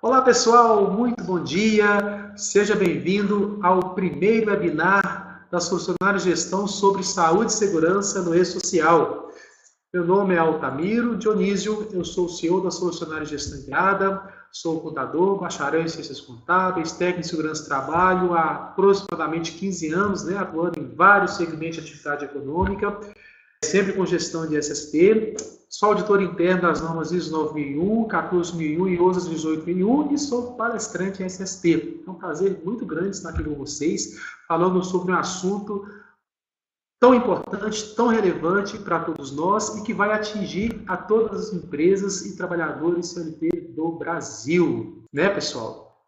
Olá pessoal, muito bom dia, seja bem-vindo ao primeiro webinar da Solucionário Gestão sobre Saúde e Segurança no E-Social. Meu nome é Altamiro Dionísio, eu sou o CEO da Solucionário Gestão Integrada, sou contador, bacharel em Ciências Contábeis, técnico em Segurança do Trabalho há aproximadamente 15 anos, atuando em vários segmentos de atividade econômica, sempre com gestão de SST, sou auditor interno das normas ISO 9001, 14001 e OSAS 18001 e sou palestrante em SST. É um prazer muito grande estar aqui com vocês, falando sobre um assunto tão importante, tão relevante para todos nós e que vai atingir a todas as empresas e trabalhadores CLT do Brasil, pessoal?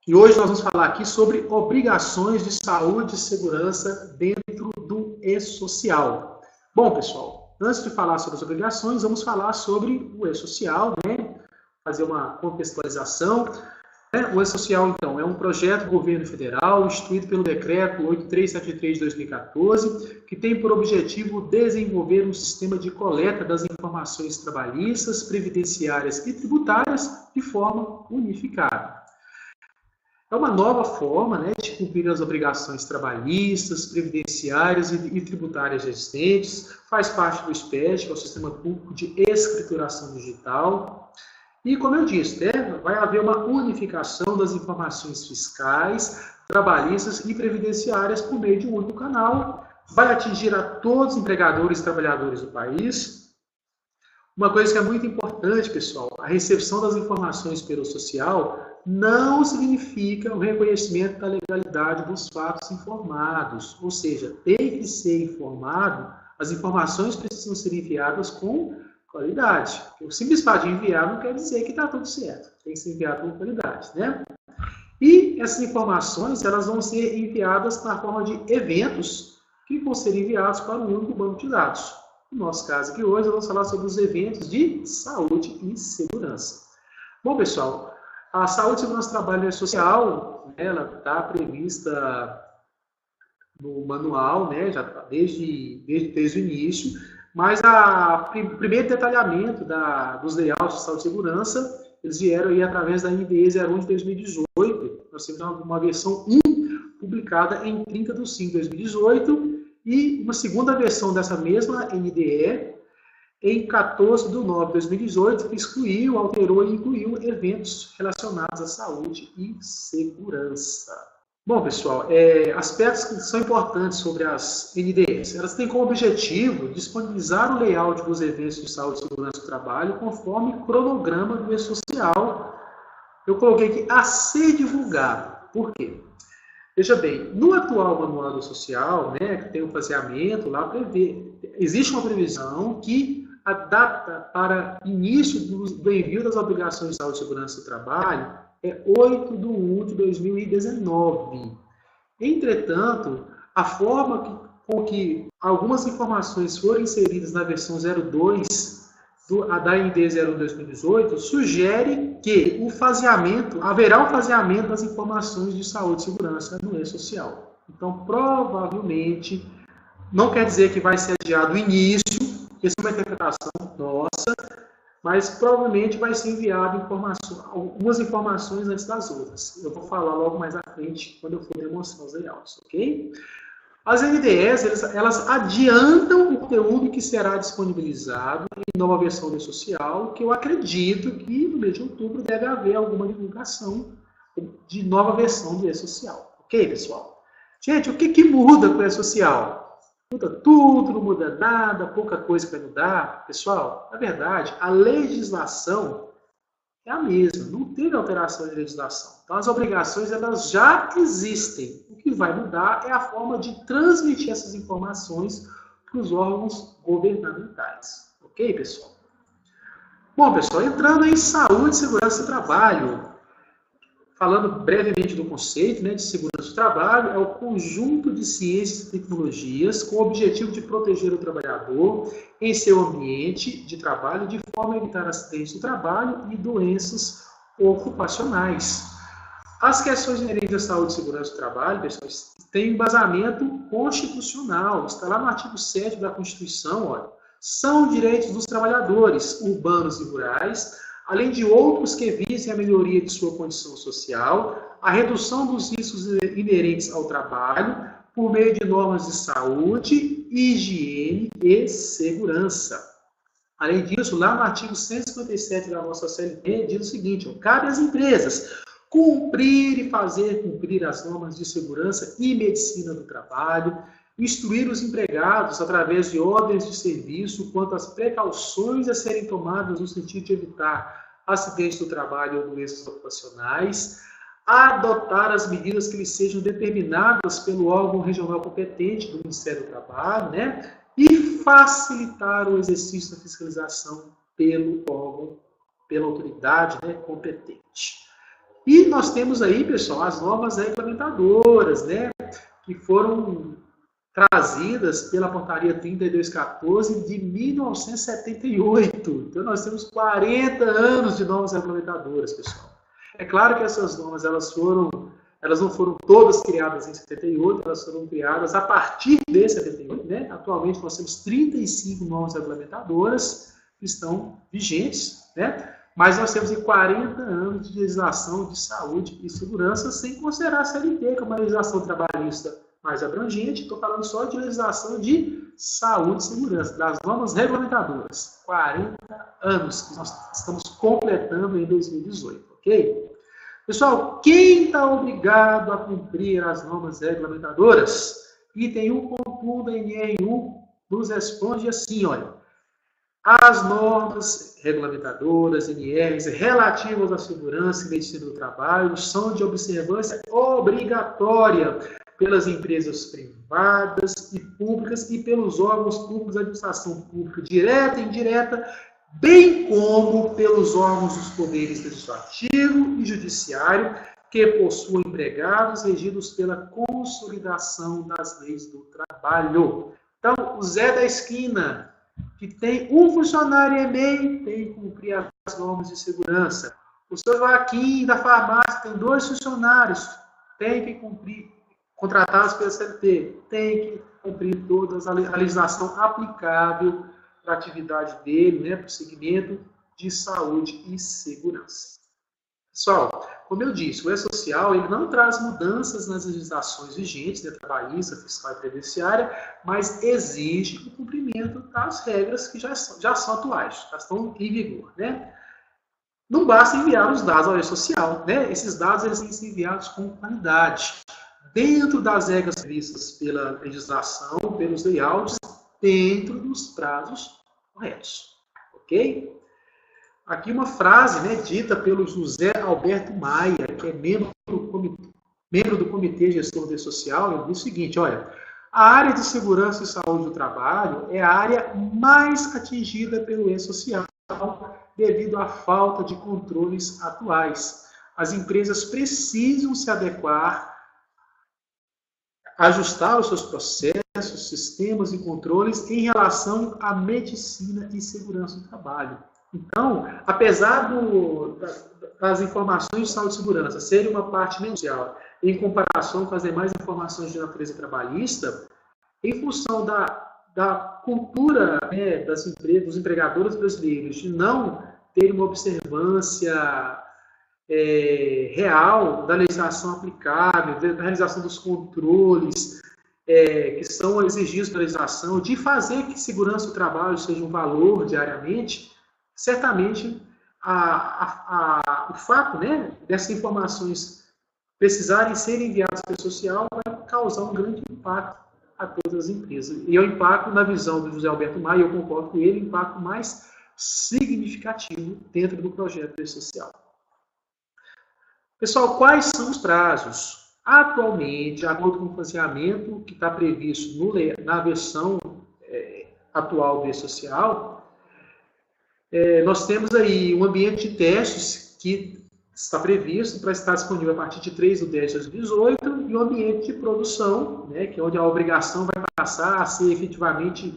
E hoje nós vamos falar aqui sobre obrigações de saúde e segurança dentro do E-Social. Bom, pessoal, antes de falar sobre as obrigações, vamos falar sobre o E-Social, fazer uma contextualização. O E-Social, então, é um projeto do governo federal, instituído pelo Decreto 8373 de 2014, que tem por objetivo desenvolver um sistema de coleta das informações trabalhistas, previdenciárias e tributárias de forma unificada. É uma nova forma de cumprir as obrigações trabalhistas, previdenciárias e tributárias existentes, faz parte do SPED, que é o Sistema Público de Escrituração Digital. E, como eu disse, vai haver uma unificação das informações fiscais, trabalhistas e previdenciárias por meio de um único canal, vai atingir a todos os empregadores e trabalhadores do país. Uma coisa que é muito importante, pessoal, a recepção das informações pelo social não significa o reconhecimento da legalidade dos fatos informados, ou seja, tem que ser informado, as informações precisam ser enviadas com qualidade. O simples fato de enviar não quer dizer que está tudo certo, tem que ser enviado com qualidade, E essas informações, elas vão ser enviadas na forma de eventos que vão ser enviados para um único banco de dados. No nosso caso aqui hoje, vamos falar sobre os eventos de saúde e segurança. Bom, pessoal, a saúde e segurança do trabalho social, ela está prevista no manual, já tá desde o início, mas o primeiro detalhamento dos layouts de saúde e segurança, eles vieram aí através da NDE 01 de 2018, nós temos uma versão 1 publicada em 30 de 5 de 2018, e uma segunda versão dessa mesma NDE, em 14 de 9 de 2018, que excluiu, alterou e incluiu eventos relacionados à saúde e segurança. Bom, pessoal, aspectos que são importantes sobre as NDEs. Elas têm como objetivo disponibilizar o layout dos eventos de saúde e segurança do trabalho conforme cronograma do E-Social. Eu coloquei aqui a ser divulgado. Por quê? Veja bem, no atual manual do social, que tem o faseamento, lá existe uma previsão que a data para início do envio das obrigações de saúde e segurança do trabalho é 8 de 1 de 2019. Entretanto, a forma com que algumas informações foram inseridas na versão 02 da ND 01 de 2018 sugere que haverá um faseamento das informações de saúde e segurança no E-Social. Então, provavelmente, não quer dizer que vai ser adiado o início, essa é uma interpretação nossa, mas provavelmente vai ser enviado algumas informações antes das outras. Eu vou falar logo mais à frente, quando eu for demonstrar os layouts, ok? As NDEs, elas adiantam o conteúdo que será disponibilizado em nova versão do E-Social, que eu acredito que no mês de outubro deve haver alguma divulgação de nova versão do E-Social. Ok, pessoal? Gente, o que muda com o E-Social? Muda tudo, não muda nada, pouca coisa vai mudar. Pessoal, na verdade, a legislação é a mesma, não teve alteração de legislação. Então, as obrigações, elas já existem. O que vai mudar é a forma de transmitir essas informações para os órgãos governamentais. Ok, pessoal? Bom, pessoal, entrando em saúde e segurança do trabalho, falando brevemente do conceito de segurança do trabalho, é o conjunto de ciências e tecnologias com o objetivo de proteger o trabalhador em seu ambiente de trabalho de forma a evitar acidentes do trabalho e doenças ocupacionais. As questões inerentes à saúde e segurança do trabalho, pessoal, têm embasamento constitucional, está lá no artigo 7 da Constituição, olha, são direitos dos trabalhadores urbanos e rurais além de outros que visem a melhoria de sua condição social, a redução dos riscos inerentes ao trabalho, por meio de normas de saúde, higiene e segurança. Além disso, lá no artigo 157 da nossa CLT, diz o seguinte: cabe às empresas cumprir e fazer cumprir as normas de segurança e medicina do trabalho, instruir os empregados através de ordens de serviço quanto às precauções a serem tomadas no sentido de evitar acidentes do trabalho ou doenças ocupacionais, adotar as medidas que lhes sejam determinadas pelo órgão regional competente do Ministério do Trabalho, né? E facilitar o exercício da fiscalização pelo órgão, pela autoridade, né, competente. E nós temos aí, pessoal, as normas regulamentadoras, né, que foram trazidas pela portaria 3214 de 1978. Então, nós temos 40 anos de normas regulamentadoras, pessoal. É claro que essas normas, elas não foram todas criadas em 78, elas foram criadas a partir de 78, né? Atualmente, nós temos 35 normas regulamentadoras que estão vigentes, né? Mas nós temos 40 anos de legislação de saúde e segurança, sem considerar a CLT, que é uma legislação trabalhista mais abrangente. Estou falando só de legislação de saúde e segurança, das normas regulamentadoras. 40 anos que nós estamos completando em 2018, ok? Pessoal, quem está obrigado a cumprir as normas regulamentadoras? Item 1.1 da NR1 nos responde assim, olha. As normas regulamentadoras, NRs, relativas à segurança e medicina do trabalho são de observância obrigatória pelas empresas privadas e públicas e pelos órgãos públicos da administração pública direta e indireta, bem como pelos órgãos dos poderes legislativo e judiciário que possuem empregados regidos pela consolidação das leis do trabalho. Então, o Zé da esquina, que tem um funcionário e meio, tem que cumprir as normas de segurança. O seu Joaquim, da farmácia, tem 2 funcionários, tem que cumprir, contratados pela CLT, tem que cumprir toda a legislação aplicável para a atividade dele, né, para o segmento de saúde e segurança. Pessoal, como eu disse, o E-Social ele não traz mudanças nas legislações vigentes, né, trabalhista, fiscal e previdenciária, mas exige o cumprimento das regras que já são atuais, já estão em vigor, né? Não basta enviar os dados ao E-Social, né? Esses dados eles têm que ser enviados com qualidade, dentro das regras previstas pela legislação, pelos layouts, dentro dos prazos corretos, ok? Aqui uma frase, né, dita pelo José Alberto Maia, que é membro do Comitê Gestor do E-Social, ele diz o seguinte, olha, a área de segurança e saúde do trabalho é a área mais atingida pelo E-Social devido à falta de controles atuais. As empresas precisam se adequar, ajustar os seus processos, sistemas e controles em relação à medicina e segurança do trabalho. Então, apesar das informações de saúde e segurança serem uma parte menos em comparação com as demais informações de natureza trabalhista, em função da cultura, né, dos empregadores brasileiros de não ter uma observância real da legislação aplicável, da realização dos controles que são exigidos pela legislação, de fazer que segurança do trabalho seja um valor diariamente, certamente o fato, né, dessas informações precisarem ser enviadas para o social vai causar um grande impacto a todas as empresas. E é o impacto, na visão do José Alberto Maia, eu concordo com ele, o impacto mais significativo dentro do projeto social. Pessoal, quais são os prazos? Atualmente, de acordo com o financiamento que está previsto na versão atual do E-Social, nós temos aí um ambiente de testes que está previsto para estar disponível a partir de 3 de 10 de 2018 e o ambiente de produção, né, que é onde a obrigação vai passar a ser efetivamente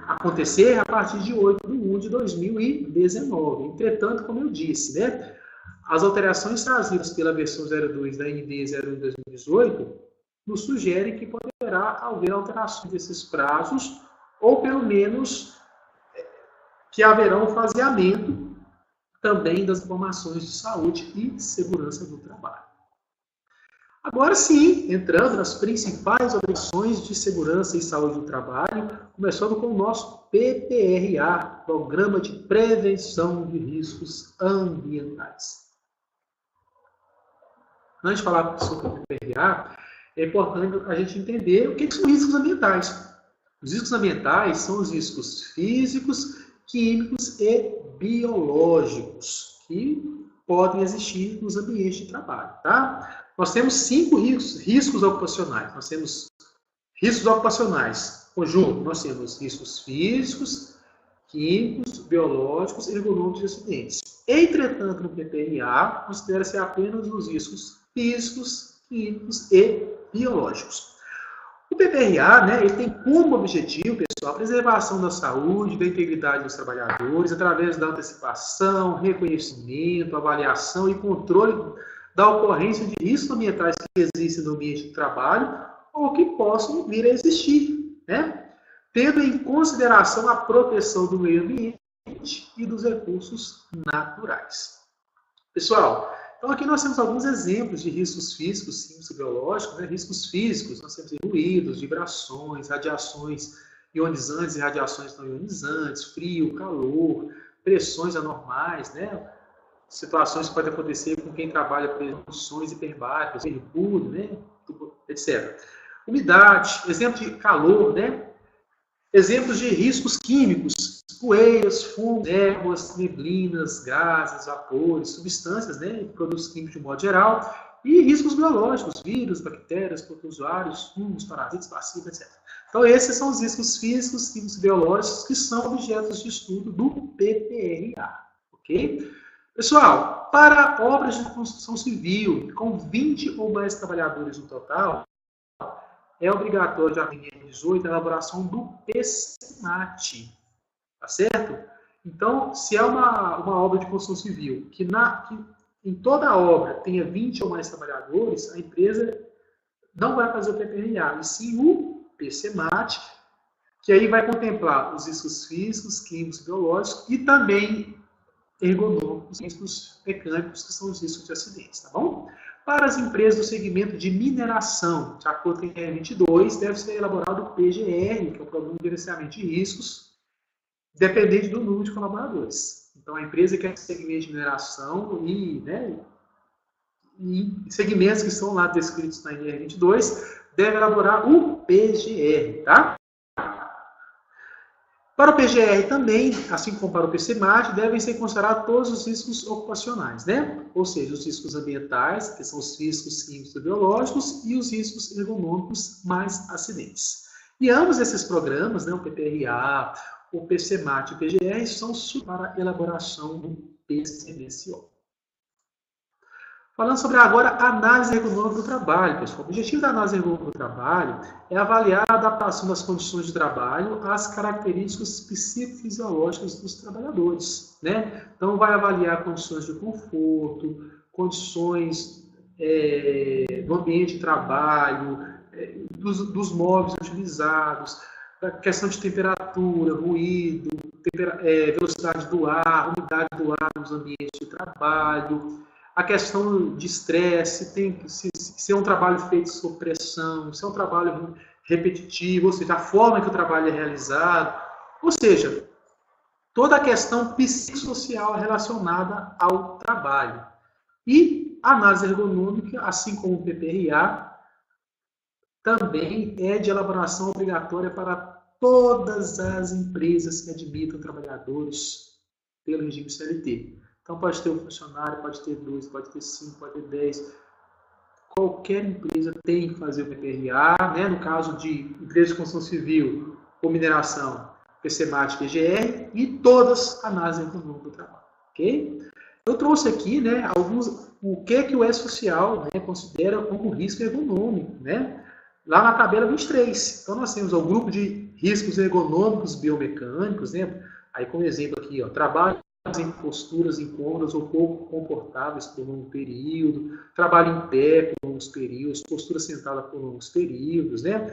acontecer a partir de 8 de 1 de 2019. Entretanto, como eu disse, né, as alterações trazidas pela versão 02 da ND 01 de 2018 nos sugerem que poderá haver alterações desses prazos ou pelo menos que haverá um faseamento também das informações de saúde e segurança do trabalho. Agora sim, entrando nas principais obrigações de segurança e saúde do trabalho, começando com o nosso PPRA, Programa de Prevenção de Riscos Ambientais. Antes de falar sobre o PPRA, é importante a gente entender o que são riscos ambientais. Os riscos ambientais são os riscos físicos, químicos e biológicos que podem existir nos ambientes de trabalho, tá? Nós temos 5 riscos ocupacionais. Nós temos riscos ocupacionais conjunto. Nós temos riscos físicos, químicos, biológicos e ergonômicos de acidentes. Entretanto, no PPRA, considera-se apenas os riscos físicos, químicos e biológicos. O PPRA, né, ele tem como objetivo, pessoal, a preservação da saúde, da integridade dos trabalhadores, através da antecipação, reconhecimento, avaliação e controle da ocorrência de riscos ambientais que existem no ambiente de trabalho ou que possam vir a existir, né? Tendo em consideração a proteção do meio ambiente e dos recursos naturais. Pessoal, então aqui nós temos alguns exemplos de riscos físicos, químicos e biológicos, né? Riscos físicos, nós temos ruídos, vibrações, radiações ionizantes e radiações não ionizantes, frio, calor, pressões anormais, né? Situações que podem acontecer com quem trabalha por condições hiperbáricas, mercúrio, né? Etc. Umidade, exemplo de calor, né? Exemplos de riscos químicos, poeiras, fumos, névoas, neblinas, gases, vapores, substâncias, né? Produtos químicos de modo geral. E riscos biológicos, vírus, bactérias, protozoários, fungos, parasitas, bacilos, etc. Então, esses são os riscos físicos, químicos e biológicos que são objetos de estudo do PPRA. Ok? Pessoal, para obras de construção civil com 20 ou mais trabalhadores no total, é obrigatório, já em 2018, a elaboração do PCMAT. Tá certo? Então, se é uma obra de construção civil que em toda a obra tenha 20 ou mais trabalhadores, a empresa não vai fazer o PPRA, e sim o PCMAT, que aí vai contemplar os riscos físicos, químicos, biológicos e também ergonômicos, riscos mecânicos, que são os riscos de acidentes, tá bom? Para as empresas do segmento de mineração, de acordo com a NR 22, deve ser elaborado o PGR, que é o Programa de Gerenciamento de Riscos, dependente do número de colaboradores. Então, a empresa que é segmento de mineração e segmentos que são lá descritos na NR 22, deve elaborar o PGR, tá? Para o PGR também, assim como para o PCMAT, devem ser considerados todos os riscos ocupacionais, né? Ou seja, os riscos ambientais, que são os riscos químicos e biológicos, e os riscos ergonômicos mais acidentes. E ambos esses programas, né, o PPRA, o PCMAT e o PGR, são para a elaboração do PCMSO. Falando sobre agora a análise ergonômica do trabalho, pessoal. O objetivo da análise ergonômica do trabalho é avaliar a adaptação das condições de trabalho às características psicofisiológicas dos trabalhadores, né? Então, vai avaliar condições de conforto, condições do ambiente de trabalho, dos móveis utilizados, a questão de temperatura, ruído, velocidade do ar, umidade do ar nos ambientes de trabalho, a questão de estresse, se é um trabalho feito sob pressão, se é um trabalho repetitivo, ou seja, a forma que o trabalho é realizado, ou seja, toda a questão psicossocial relacionada ao trabalho. E a análise ergonômica, assim como o PPRA, também é de elaboração obrigatória para todas as empresas que admitam trabalhadores pelo regime CLT. Então, pode ter um funcionário, pode ter 2, pode ter 5, pode ter 10. Qualquer empresa tem que fazer o PPRA, né? No caso de empresa de construção civil ou mineração, PCMAT, PGR, e todas análise econômica do trabalho. Ok? Eu trouxe aqui, né, o que o E-Social, né, considera como risco ergonômico, né? Lá na tabela 23. Então, nós temos o grupo de riscos ergonômicos biomecânicos, né? Aí, como exemplo aqui, ó, trabalho em posturas incômodas ou pouco confortáveis por longo período, trabalho em pé por longos períodos, postura sentada por longos períodos, né?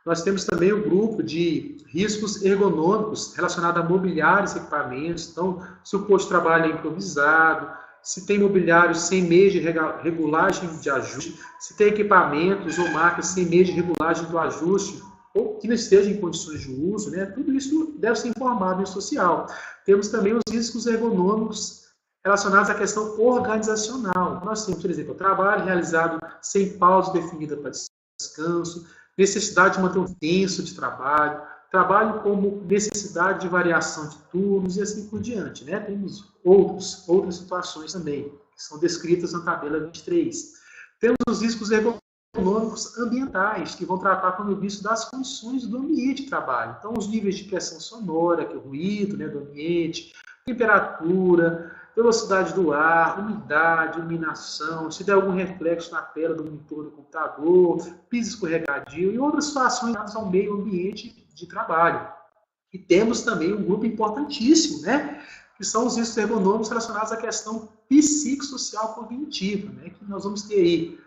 Nós temos também o grupo de riscos ergonômicos relacionados a mobiliários e equipamentos. Então, se o posto de trabalho é improvisado, se tem mobiliário sem meio de regulagem de ajuste, se tem equipamentos ou marcas sem meio de regulagem do ajuste, ou que não estejam em condições de uso, né? Tudo isso deve ser informado no social. Temos também os riscos ergonômicos relacionados à questão organizacional. Nós temos, por exemplo, o trabalho realizado sem pausa definida para descanso, necessidade de manter um tempo de trabalho, trabalho como necessidade de variação de turnos e assim por diante, né? Temos outras situações também, que são descritas na tabela 23. Temos os riscos ergonômicos ambientais, que vão tratar, como eu disse, das condições do ambiente de trabalho. Então, os níveis de pressão sonora, que é o ruído, né, do ambiente, temperatura, velocidade do ar, umidade, iluminação, se der algum reflexo na tela do monitor do computador, piso escorregadio e outras situações ligadas ao meio ambiente de trabalho. E temos também um grupo importantíssimo, né, que são os riscos ergonômicos relacionados à questão psicossocial cognitiva, né, que nós vamos ter aí,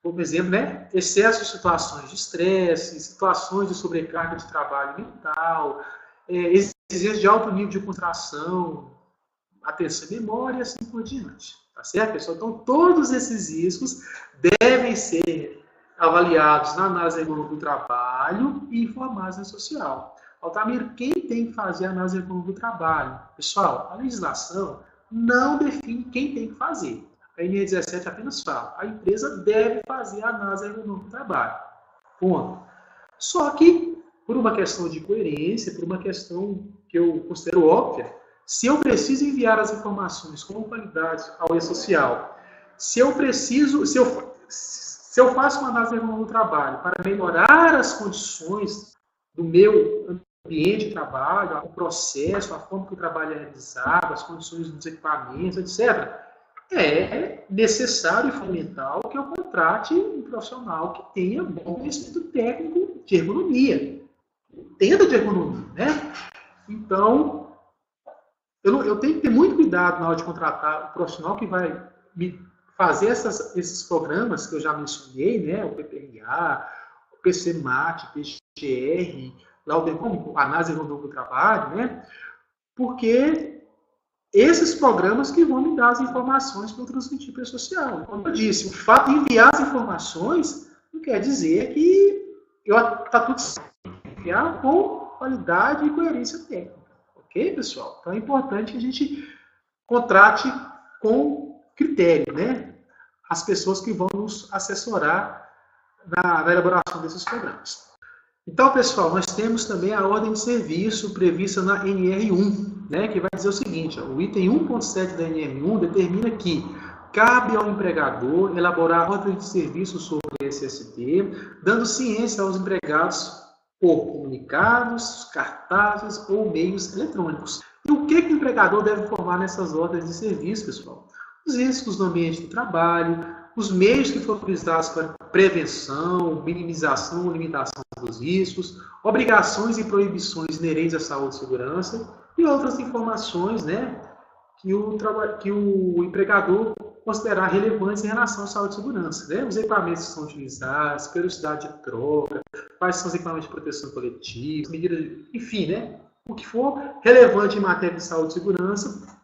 por exemplo, né, excesso de situações de estresse, situações de sobrecarga de trabalho mental, exigência de alto nível de concentração, atenção e memória e assim por diante. Tá certo, pessoal? Então, todos esses riscos devem ser avaliados na análise ergonômica do trabalho e informados na social. Altamiro, quem tem que fazer a análise ergonômica do trabalho? Pessoal, a legislação não define quem tem que fazer. A NR17 apenas fala, a empresa deve fazer a análise ergonômica do trabalho. Ponto. Só que, por uma questão de coerência, por uma questão que eu considero óbvia, se eu preciso enviar as informações com qualidade ao e-social, se eu faço uma análise ergonômica do trabalho para melhorar as condições do meu ambiente de trabalho, o processo, a forma que o trabalho é realizado, as condições dos equipamentos, etc., é necessário e fundamental que eu contrate um profissional que tenha bom conhecimento técnico de ergonomia. Entenda de ergonomia, né? Então, eu tenho que ter muito cuidado na hora de contratar o profissional que vai me fazer esses programas que eu já mencionei, né? O PPRA, o PCMAT, PGR, lá o análise ergonômica do trabalho, né? Porque esses programas que vão me dar as informações para eu transmitir para a social. Como eu disse, o fato de enviar as informações não quer dizer que está tudo certo. Enviar com qualidade e coerência técnica. Ok, pessoal? Então é importante que a gente contrate com critério, né? As pessoas que vão nos assessorar na elaboração desses programas. Então, pessoal, nós temos também a ordem de serviço prevista na NR1, né, que vai dizer o seguinte, ó, o item 1.7 da NR1 determina que cabe ao empregador elaborar ordem de serviço sobre SST, dando ciência aos empregados por comunicados, cartazes ou meios eletrônicos. E o que o empregador deve informar nessas ordens de serviço, pessoal? Os riscos no ambiente do trabalho, os meios que foram utilizados para prevenção, minimização ou limitação dos riscos, obrigações e proibições inerentes à saúde e segurança e outras informações, né, que o empregador considerar relevantes em relação à saúde e segurança. Né? Os equipamentos que são utilizados, periodicidade de troca, quais são os equipamentos de proteção coletiva, medidas, enfim, né? O que for relevante em matéria de saúde e segurança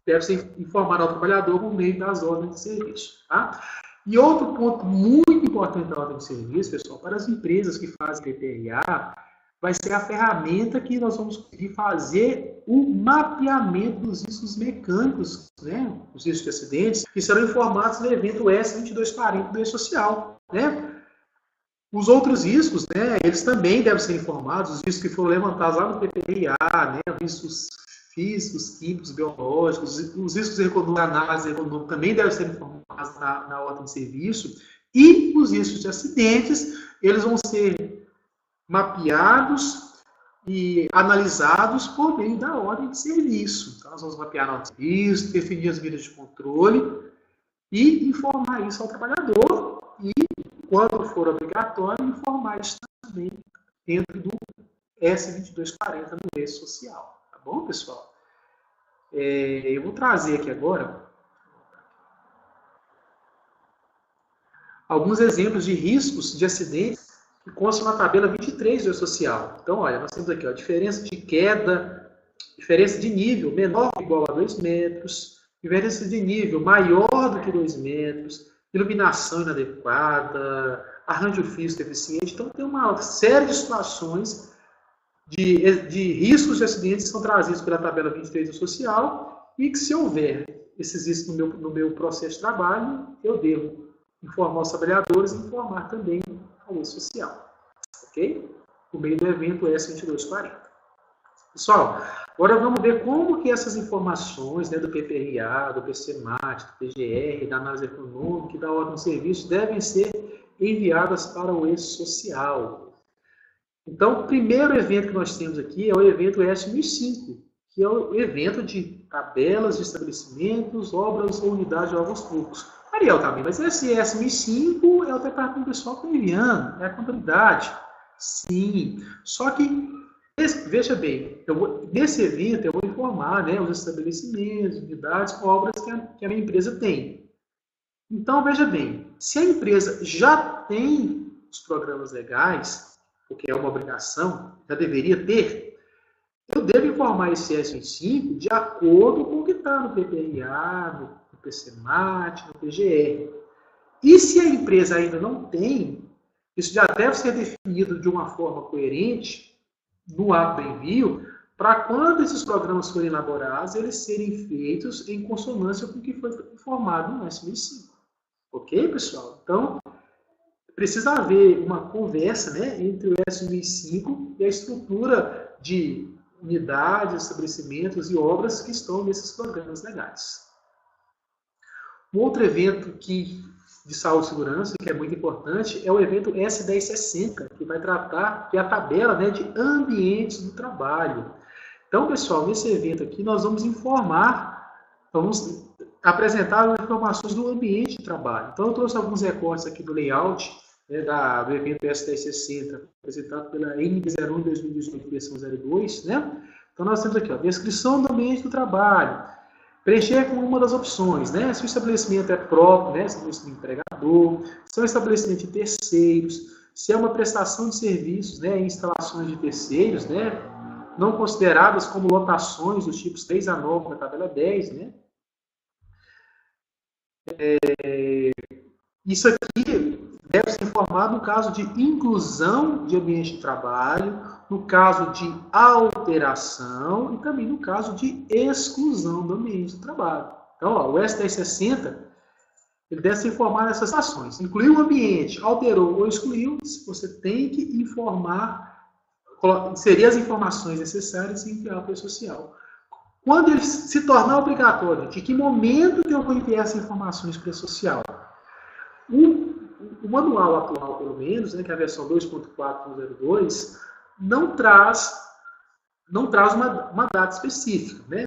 deve ser informado ao trabalhador por meio das ordens de serviço. Tá? E outro ponto muito importante da ordem de serviço, pessoal, para as empresas que fazem PPRA, vai ser a ferramenta que nós vamos conseguir fazer o mapeamento dos riscos mecânicos, né? Os riscos de acidentes, que serão informados no evento S2240 do E-Social. Né? Os outros riscos, né, eles também devem ser informados, os riscos que foram levantados lá no PPRA, né, riscos físicos, químicos, biológicos, os riscos econômicos, a análise econômica também devem ser informados na ordem de serviço, e os riscos de acidentes, eles vão ser mapeados e analisados por meio da ordem de serviço. Então, nós vamos mapear a ordem de serviço, definir as medidas de controle e informar isso ao trabalhador e, quando for obrigatório, informar isso também dentro do S2240 do E-Social. Tá bom, pessoal? Eu vou trazer aqui agora alguns exemplos de riscos de acidentes que consta na tabela 23 do E-Social. Então, olha, nós temos aqui a diferença de queda, diferença de nível menor ou igual a 2 metros, diferença de nível maior do que 2 metros, iluminação inadequada, arranjo físico deficiente. Então, tem uma série de situações de riscos de acidentes que são trazidos pela tabela 23 do social e que, se houver esses riscos no meu processo de trabalho, eu devo informar os trabalhadores e informar também ao social. Ok? Por meio do evento S2240. Pessoal, agora vamos ver como que essas informações, né, do PPRA, do PCMAT, do PGR, da análise econômica e da ordem de serviço devem ser enviadas para o E-Social. Então, o primeiro evento que nós temos aqui é o evento S1005, que é o evento de tabelas de estabelecimentos, obras ou unidades de órgãos públicos. Ariel também, mas esse S1005 é o departamento pessoal que está enviando, é a contabilidade. Sim, só que, veja bem, nesse evento eu vou informar, né, os estabelecimentos, unidades, obras que a minha empresa tem. Então, veja bem, se a empresa já tem os programas legais, porque é uma obrigação, já deveria ter, eu devo informar esse S1005 de acordo com o que está no PPRA, no PCMAT, no PGR. E se a empresa ainda não tem, isso já deve ser definido de uma forma coerente no ato do envio, para quando esses programas forem elaborados, eles serem feitos em consonância com o que foi informado no S1005. Ok, pessoal? Então, precisa haver uma conversa, né, entre o S1005 e a estrutura de unidades, estabelecimentos e obras que estão nesses programas legais. Um outro evento de saúde e segurança, que é muito importante, é o evento S1060, que vai tratar, que é a tabela, né, de ambientes do trabalho. Então, pessoal, nesse evento aqui nós vamos vamos apresentar as informações do ambiente de trabalho. Então, eu trouxe alguns recortes aqui do layout, né, do evento S1060, apresentado pela NB01 2018, versão 02, né? Então, nós temos aqui, ó, descrição do ambiente do trabalho, preencher com uma das opções, né? Se o estabelecimento é próprio, né? Se é um empregador, se é um estabelecimento de terceiros, se é uma prestação de serviços, né? Instalações de terceiros, né? Não consideradas como lotações dos tipos 3 a 9 na tabela 10, né? Isso aqui deve ser informado no caso de inclusão de ambiente de trabalho, no caso de alteração e também no caso de exclusão do ambiente de trabalho. Então, ó, o S1060 ele deve ser informado nessas ações. Incluiu o ambiente, alterou ou excluiu, você tem que informar, inserir as informações necessárias e enviar para o social. Quando ele se tornar obrigatório, de que momento que eu vou enviar essas informações para o social? O manual atual, pelo menos, né, que é a versão 2.4.02, não traz uma data específica, né?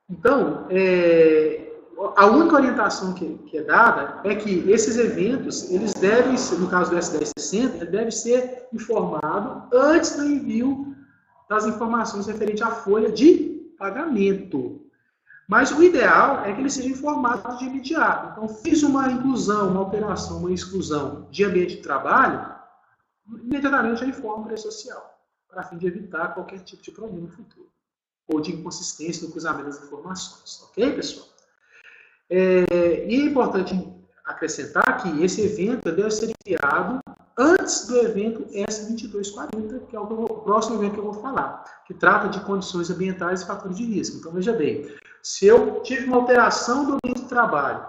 Então, a única orientação que é dada é que esses eventos, eles devem, no caso do S1060, ele deve ser informado antes do envio das informações referentes à folha de pagamento. Mas o ideal é que ele seja informado de imediato. Então, fiz uma inclusão, uma alteração, uma exclusão de ambiente de trabalho, imediatamente eu informo para a social, para fim de evitar qualquer tipo de problema no futuro, ou de inconsistência no cruzamento das informações. Ok, pessoal? E é importante acrescentar que esse evento deve ser enviado antes do evento S2240, que é o próximo evento que eu vou falar, que trata de condições ambientais e fatores de risco. Então, veja bem, se eu tive uma alteração do ambiente de trabalho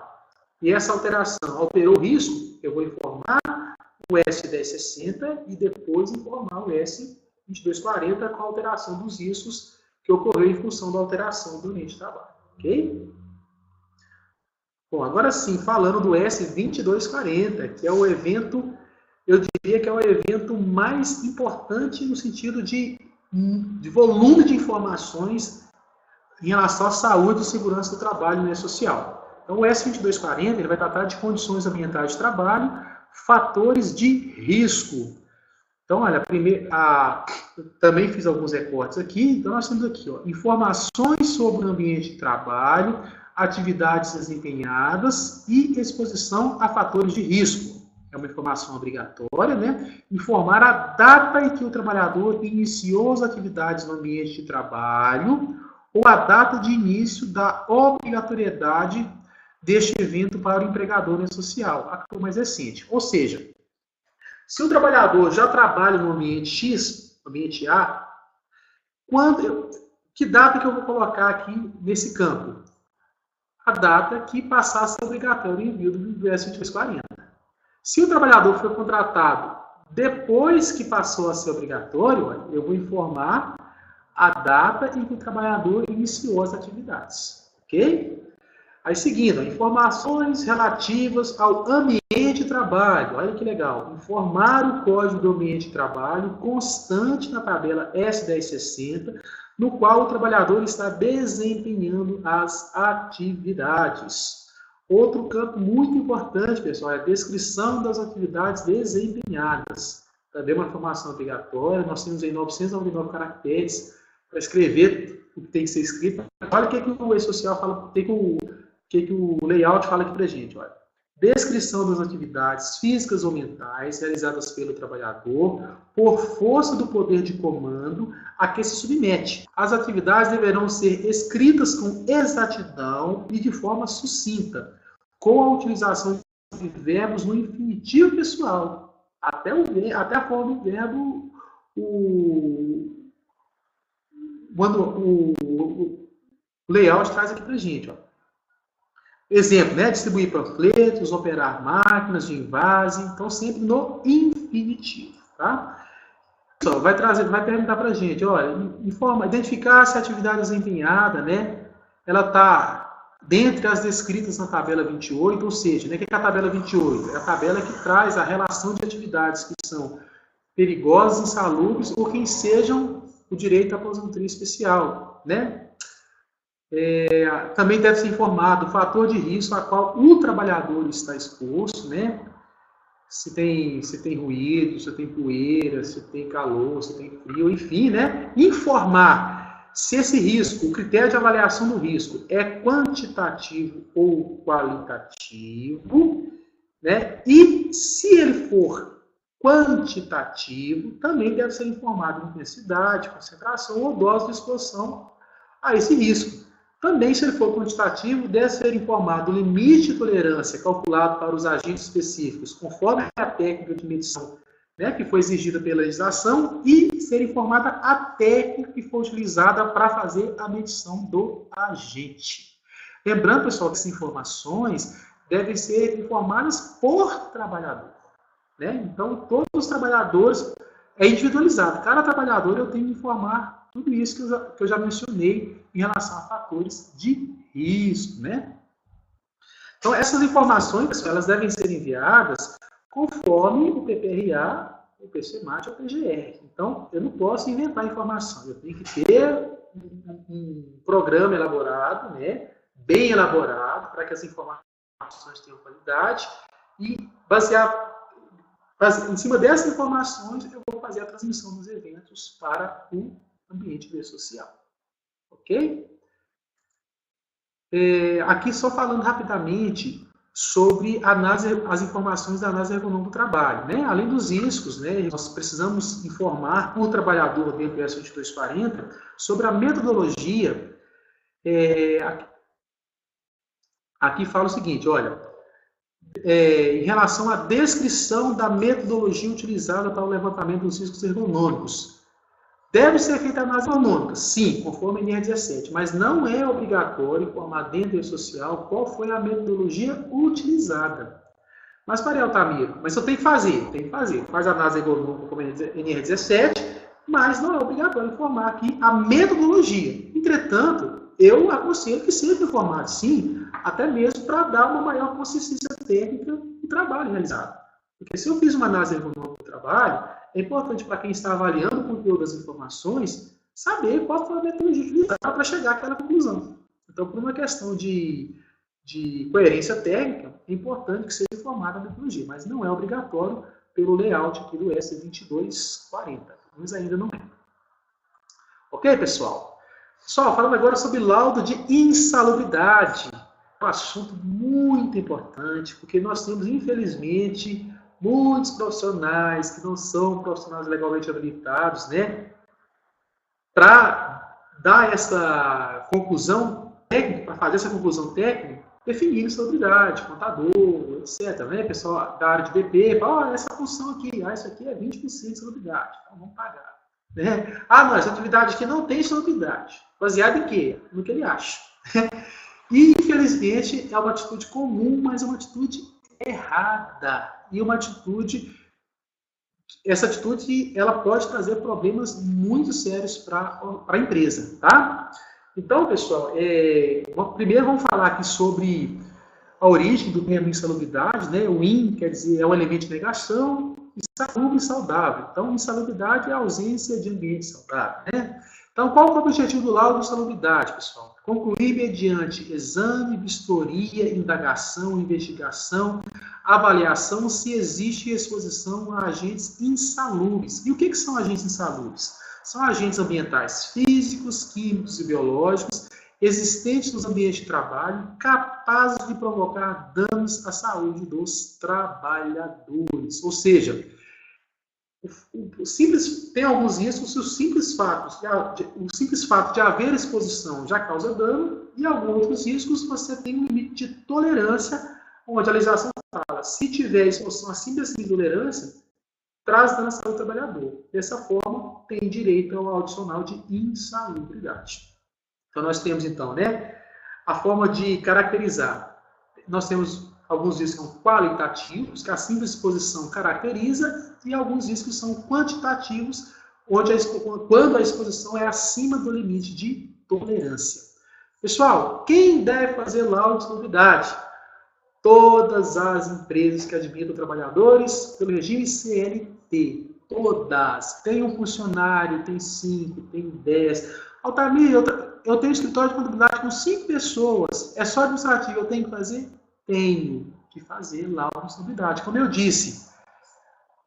e essa alteração alterou o risco, eu vou informar o S1060 e depois informar o S2240 com a alteração dos riscos que ocorreu em função da alteração do ambiente de trabalho. Ok? Bom, agora sim, falando do S2240, que é o evento, eu diria que é o evento mais importante no sentido de volume de informações em relação à saúde e segurança do trabalho no E-Social. Então, o S2240 ele vai tratar de condições ambientais de trabalho, fatores de risco. Então, olha, também fiz alguns recortes aqui. Então, nós temos aqui, ó, informações sobre o ambiente de trabalho, atividades desempenhadas e exposição a fatores de risco. é uma informação obrigatória, né? Informar a data em que o trabalhador iniciou as atividades no ambiente de trabalho ou a data de início da obrigatoriedade deste evento para o empregador no social, a que for mais recente. Ou seja, se o trabalhador já trabalha no ambiente X, no ambiente A, que data que eu vou colocar aqui nesse campo? A data que passar a ser obrigatório o envio do VS 2240. Se o trabalhador for contratado depois que passou a ser obrigatório, eu vou informar a data em que o trabalhador iniciou as atividades. Ok? Aí, seguindo, informações relativas ao ambiente de trabalho. Olha que legal. Informar o código do ambiente de trabalho constante na tabela S1060, no qual o trabalhador está desempenhando as atividades. Outro campo muito importante, pessoal, é a descrição das atividades desempenhadas. Também uma informação obrigatória. Nós temos aí 999 caracteres para escrever o que tem que ser escrito. Olha o que o E-Social fala, o que o layout fala aqui para a gente. Olha. Descrição das atividades físicas ou mentais realizadas pelo trabalhador por força do poder de comando a que se submete. As atividades deverão ser escritas com exatidão e de forma sucinta, com a utilização de verbos no infinitivo pessoal. Até a forma do verbo, o layout traz aqui para a gente. Ó. Exemplo, né? Distribuir panfletos, operar máquinas de invase, então sempre no infinitivo, tá? Só vai perguntar para a gente, olha, identificar se a atividade desempenhada, né? Ela está dentre as descritas na tabela 28, ou seja, né? O que é a tabela 28? É a tabela que traz a relação de atividades que são perigosas, insalubres ou que ensejam o direito à aposentadoria especial, né? Também deve ser informado o fator de risco a qual o trabalhador está exposto, né? Se tem ruído, se tem poeira, se tem calor, se tem frio, enfim, né? Informar se esse risco, o critério de avaliação do risco é quantitativo ou qualitativo, né? E se ele for quantitativo, também deve ser informado a intensidade, concentração ou dose de exposição a esse risco. Também, se ele for quantitativo, deve ser informado o limite de tolerância calculado para os agentes específicos, conforme a técnica de medição, né, que foi exigida pela legislação, e ser informada a técnica que foi utilizada para fazer a medição do agente. Lembrando, pessoal, que essas informações devem ser informadas por trabalhador. Né? Então, todos os trabalhadores é individualizado. Cada trabalhador eu tenho que informar tudo isso que eu já mencionei em relação a fatores de risco, né? Então, essas informações, pessoal, elas devem ser enviadas conforme o PPRA, o PCMAT ou o PGR. Então, eu não posso inventar informação. Eu tenho que ter um programa elaborado, né? Bem elaborado, para que as informações tenham qualidade e em cima dessas informações, eu vou fazer a transmissão dos eventos para o ambiente social. Ok? Aqui só falando rapidamente sobre as informações da análise ergonômica do trabalho. Né? Além dos riscos, né, nós precisamos informar o trabalhador dentro do ISO 2240 sobre a metodologia. Aqui fala o seguinte, olha, em relação à descrição da metodologia utilizada para o levantamento dos riscos ergonômicos. Deve ser feita a análise ergonômica, sim, conforme a NR17, mas não é obrigatório informar dentro do social qual foi a metodologia utilizada. Mas, Maria Altamiro, mas eu tenho que fazer, faz a análise ergonômica como NR17, mas não é obrigatório informar aqui a metodologia. Entretanto, eu aconselho que seja informado, sim, até mesmo para dar uma maior consistência técnica do trabalho realizado. Porque se eu fiz uma análise ergonômica do trabalho, é importante para quem está avaliando o conteúdo das informações saber qual foi a metodologia utilizada para chegar àquela conclusão. Então, por uma questão de coerência técnica, é importante que seja informada a metodologia, mas não é obrigatório pelo layout aqui do S2240. Mas ainda não é. Ok, pessoal? Pessoal, falando agora sobre laudo de insalubridade. Um assunto muito importante, porque nós temos, infelizmente, muitos profissionais que não são profissionais legalmente habilitados, né, para dar essa conclusão técnica, para fazer essa conclusão técnica, definindo insalubridade, contador, etc. Né? Pessoal da área de BP fala, essa função aqui, isso aqui é 20% de insalubridade, então vamos pagar. Né? Não, essa atividade aqui não tem insalubridade. Baseado em quê? No que ele acha. E, infelizmente, é uma atitude comum, mas é uma atitude errada. E uma atitude... Essa atitude ela pode trazer problemas muito sérios para a empresa, tá? Então, pessoal, primeiro vamos falar aqui sobre a origem do termo insalubridade, né? O in quer dizer é um elemento de negação, insalubre e saudável. Então, insalubridade é a ausência de ambiente saudável, né? Então, qual é o objetivo do laudo de insalubridade, pessoal? Concluir mediante exame, vistoria, indagação, investigação, avaliação se existe exposição a agentes insalubres. E o que são agentes insalubres? São agentes ambientais físicos, químicos e biológicos existentes nos ambientes de trabalho capazes de provocar danos à saúde dos trabalhadores. Ou seja, tem alguns riscos se o simples fato de haver exposição já causa dano, e alguns outros riscos você tem um limite de tolerância, onde a legislação fala, se tiver exposição acima desse limite de tolerância, traz dano à saúde do trabalhador. Dessa forma, tem direito ao adicional de insalubridade. Então, nós temos, então, né, a forma de caracterizar. Nós temos alguns riscos que são qualitativos, que a simples exposição caracteriza, e alguns riscos que são quantitativos, quando a exposição é acima do limite de tolerância. Pessoal, quem deve fazer laudo de insalubridade? Todas as empresas que admitem trabalhadores pelo regime CLT. Todas. Tem um funcionário, tem 5, tem 10. Altamir, eu tenho escritório de contabilidade com 5 pessoas. É só administrativo, eu tenho que fazer? Tenho que fazer laudo de insalubridade. Como eu disse,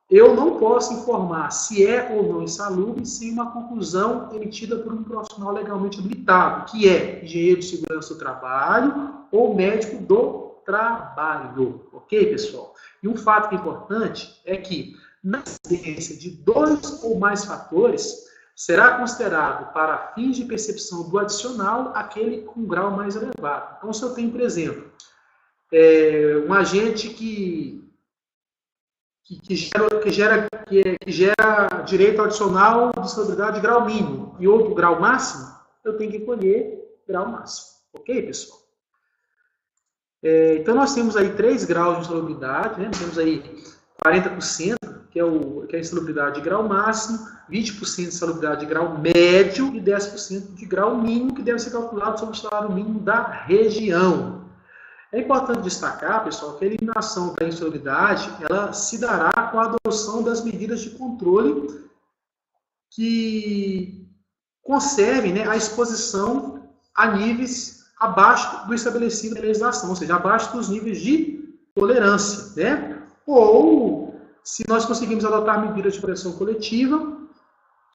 eu não posso informar se é ou não insalubre sem uma conclusão emitida por um profissional legalmente habilitado, que é engenheiro de segurança do trabalho ou médico do trabalho. Ok, pessoal? E um fato importante é que, na existência de 2 ou mais fatores, será considerado, para fins de percepção do adicional, aquele com grau mais elevado. Então, se eu tenho, por exemplo, um agente que gera direito adicional de insalubridade de grau mínimo e outro grau máximo, eu tenho que colher grau máximo. Ok, pessoal? Então, nós temos aí 3 graus de insalubridade, né? Temos aí 40%, que é a insalubridade de grau máximo, 20% de insalubridade de grau médio e 10% de grau mínimo, que deve ser calculado sobre o salário mínimo da região. É importante destacar, pessoal, que a eliminação da insalubridade ela se dará com a adoção das medidas de controle que conservem, né, a exposição a níveis abaixo do estabelecido na legislação, ou seja, abaixo dos níveis de tolerância, né? Ou, se nós conseguimos adotar medidas de proteção coletiva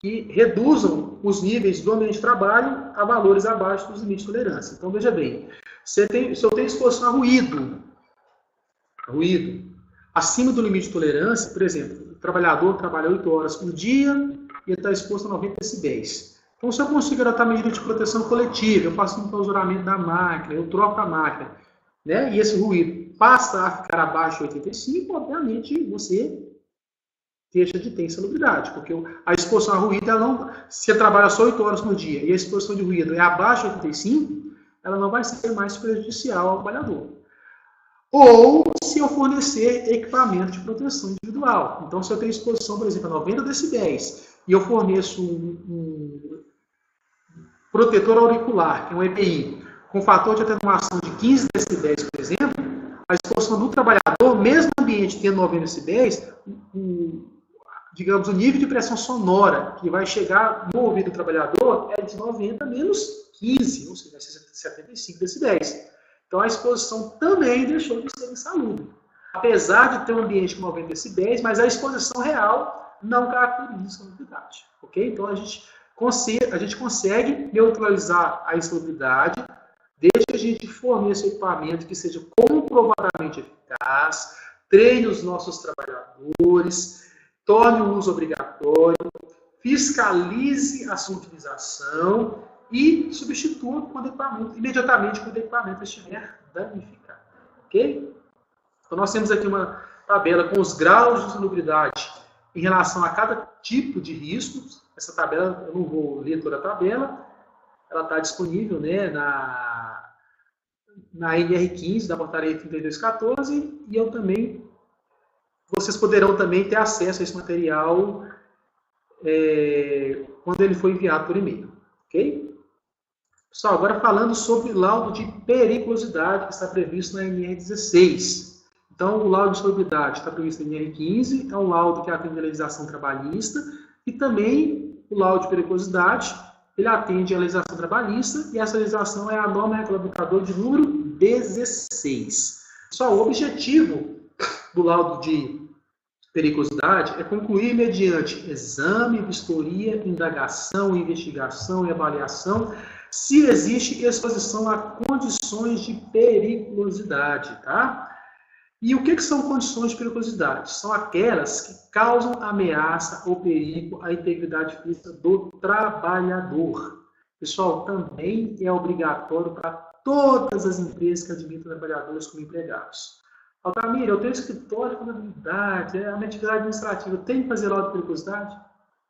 que reduzam os níveis do ambiente de trabalho a valores abaixo dos limites de tolerância. Então, veja bem, se eu tenho exposição a ruído acima do limite de tolerância, por exemplo, o trabalhador trabalha 8 horas por dia e ele está exposto a 90 decibéis. Então, se eu consigo adotar medida de proteção coletiva, eu faço um clausuramento da máquina, eu troco a máquina, né, e esse ruído passa a ficar abaixo de 85, obviamente você deixa de ter insalubridade, porque a exposição a ruído, se você trabalha só 8 horas no dia e a exposição de ruído é abaixo de 85, ela não vai ser mais prejudicial ao trabalhador. Ou se eu fornecer equipamento de proteção individual. Então, se eu tenho exposição, por exemplo, a 90 decibéis e eu forneço um protetor auricular, que é um EPI, com fator de atenuação de 15 decibéis, por exemplo, a exposição do trabalhador, mesmo no ambiente tendo 90 decibéis, digamos, o nível de pressão sonora que vai chegar no ouvido do trabalhador é de 90 menos 15, ou seja, 75 decibéis. Então, a exposição também deixou de ser insalubre. Apesar de ter um ambiente com 90 decibéis, mas a exposição real não caracteriza insalubridade. Ok? Então, a gente consegue neutralizar a insalubridade desde que a gente forneça equipamento que seja comprovadamente eficaz, treine os nossos trabalhadores, torne o uso obrigatório, fiscalize a sua utilização e substitua com o equipamento, imediatamente quando o equipamento estiver danificado. Ok? Então, nós temos aqui uma tabela com os graus de insalubridade em relação a cada tipo de risco. Essa tabela, eu não vou ler toda a tabela, ela está disponível, né, na NR15, da portaria 3214, e vocês poderão também ter acesso a esse material quando ele for enviado por e-mail. Ok? Pessoal, agora falando sobre laudo de periculosidade que está previsto na NR16. Então, o laudo de insalubridade está previsto na NR15, é um laudo que atende a legislação trabalhista, e também o laudo de periculosidade, ele atende a legislação trabalhista, e essa legislação é a norma regulamentadora de número 16. Pessoal, o objetivo do laudo de periculosidade é concluir mediante exame, vistoria, indagação, investigação e avaliação se existe exposição a condições de periculosidade, tá? E o que são condições de periculosidade? São aquelas que causam ameaça ou perigo à integridade física do trabalhador. Pessoal, também é obrigatório para todas as empresas que admitem trabalhadores como empregados. Altamir, eu tenho escritório de contabilidade, a minha atividade administrativa, tem que fazer laudo de periculosidade?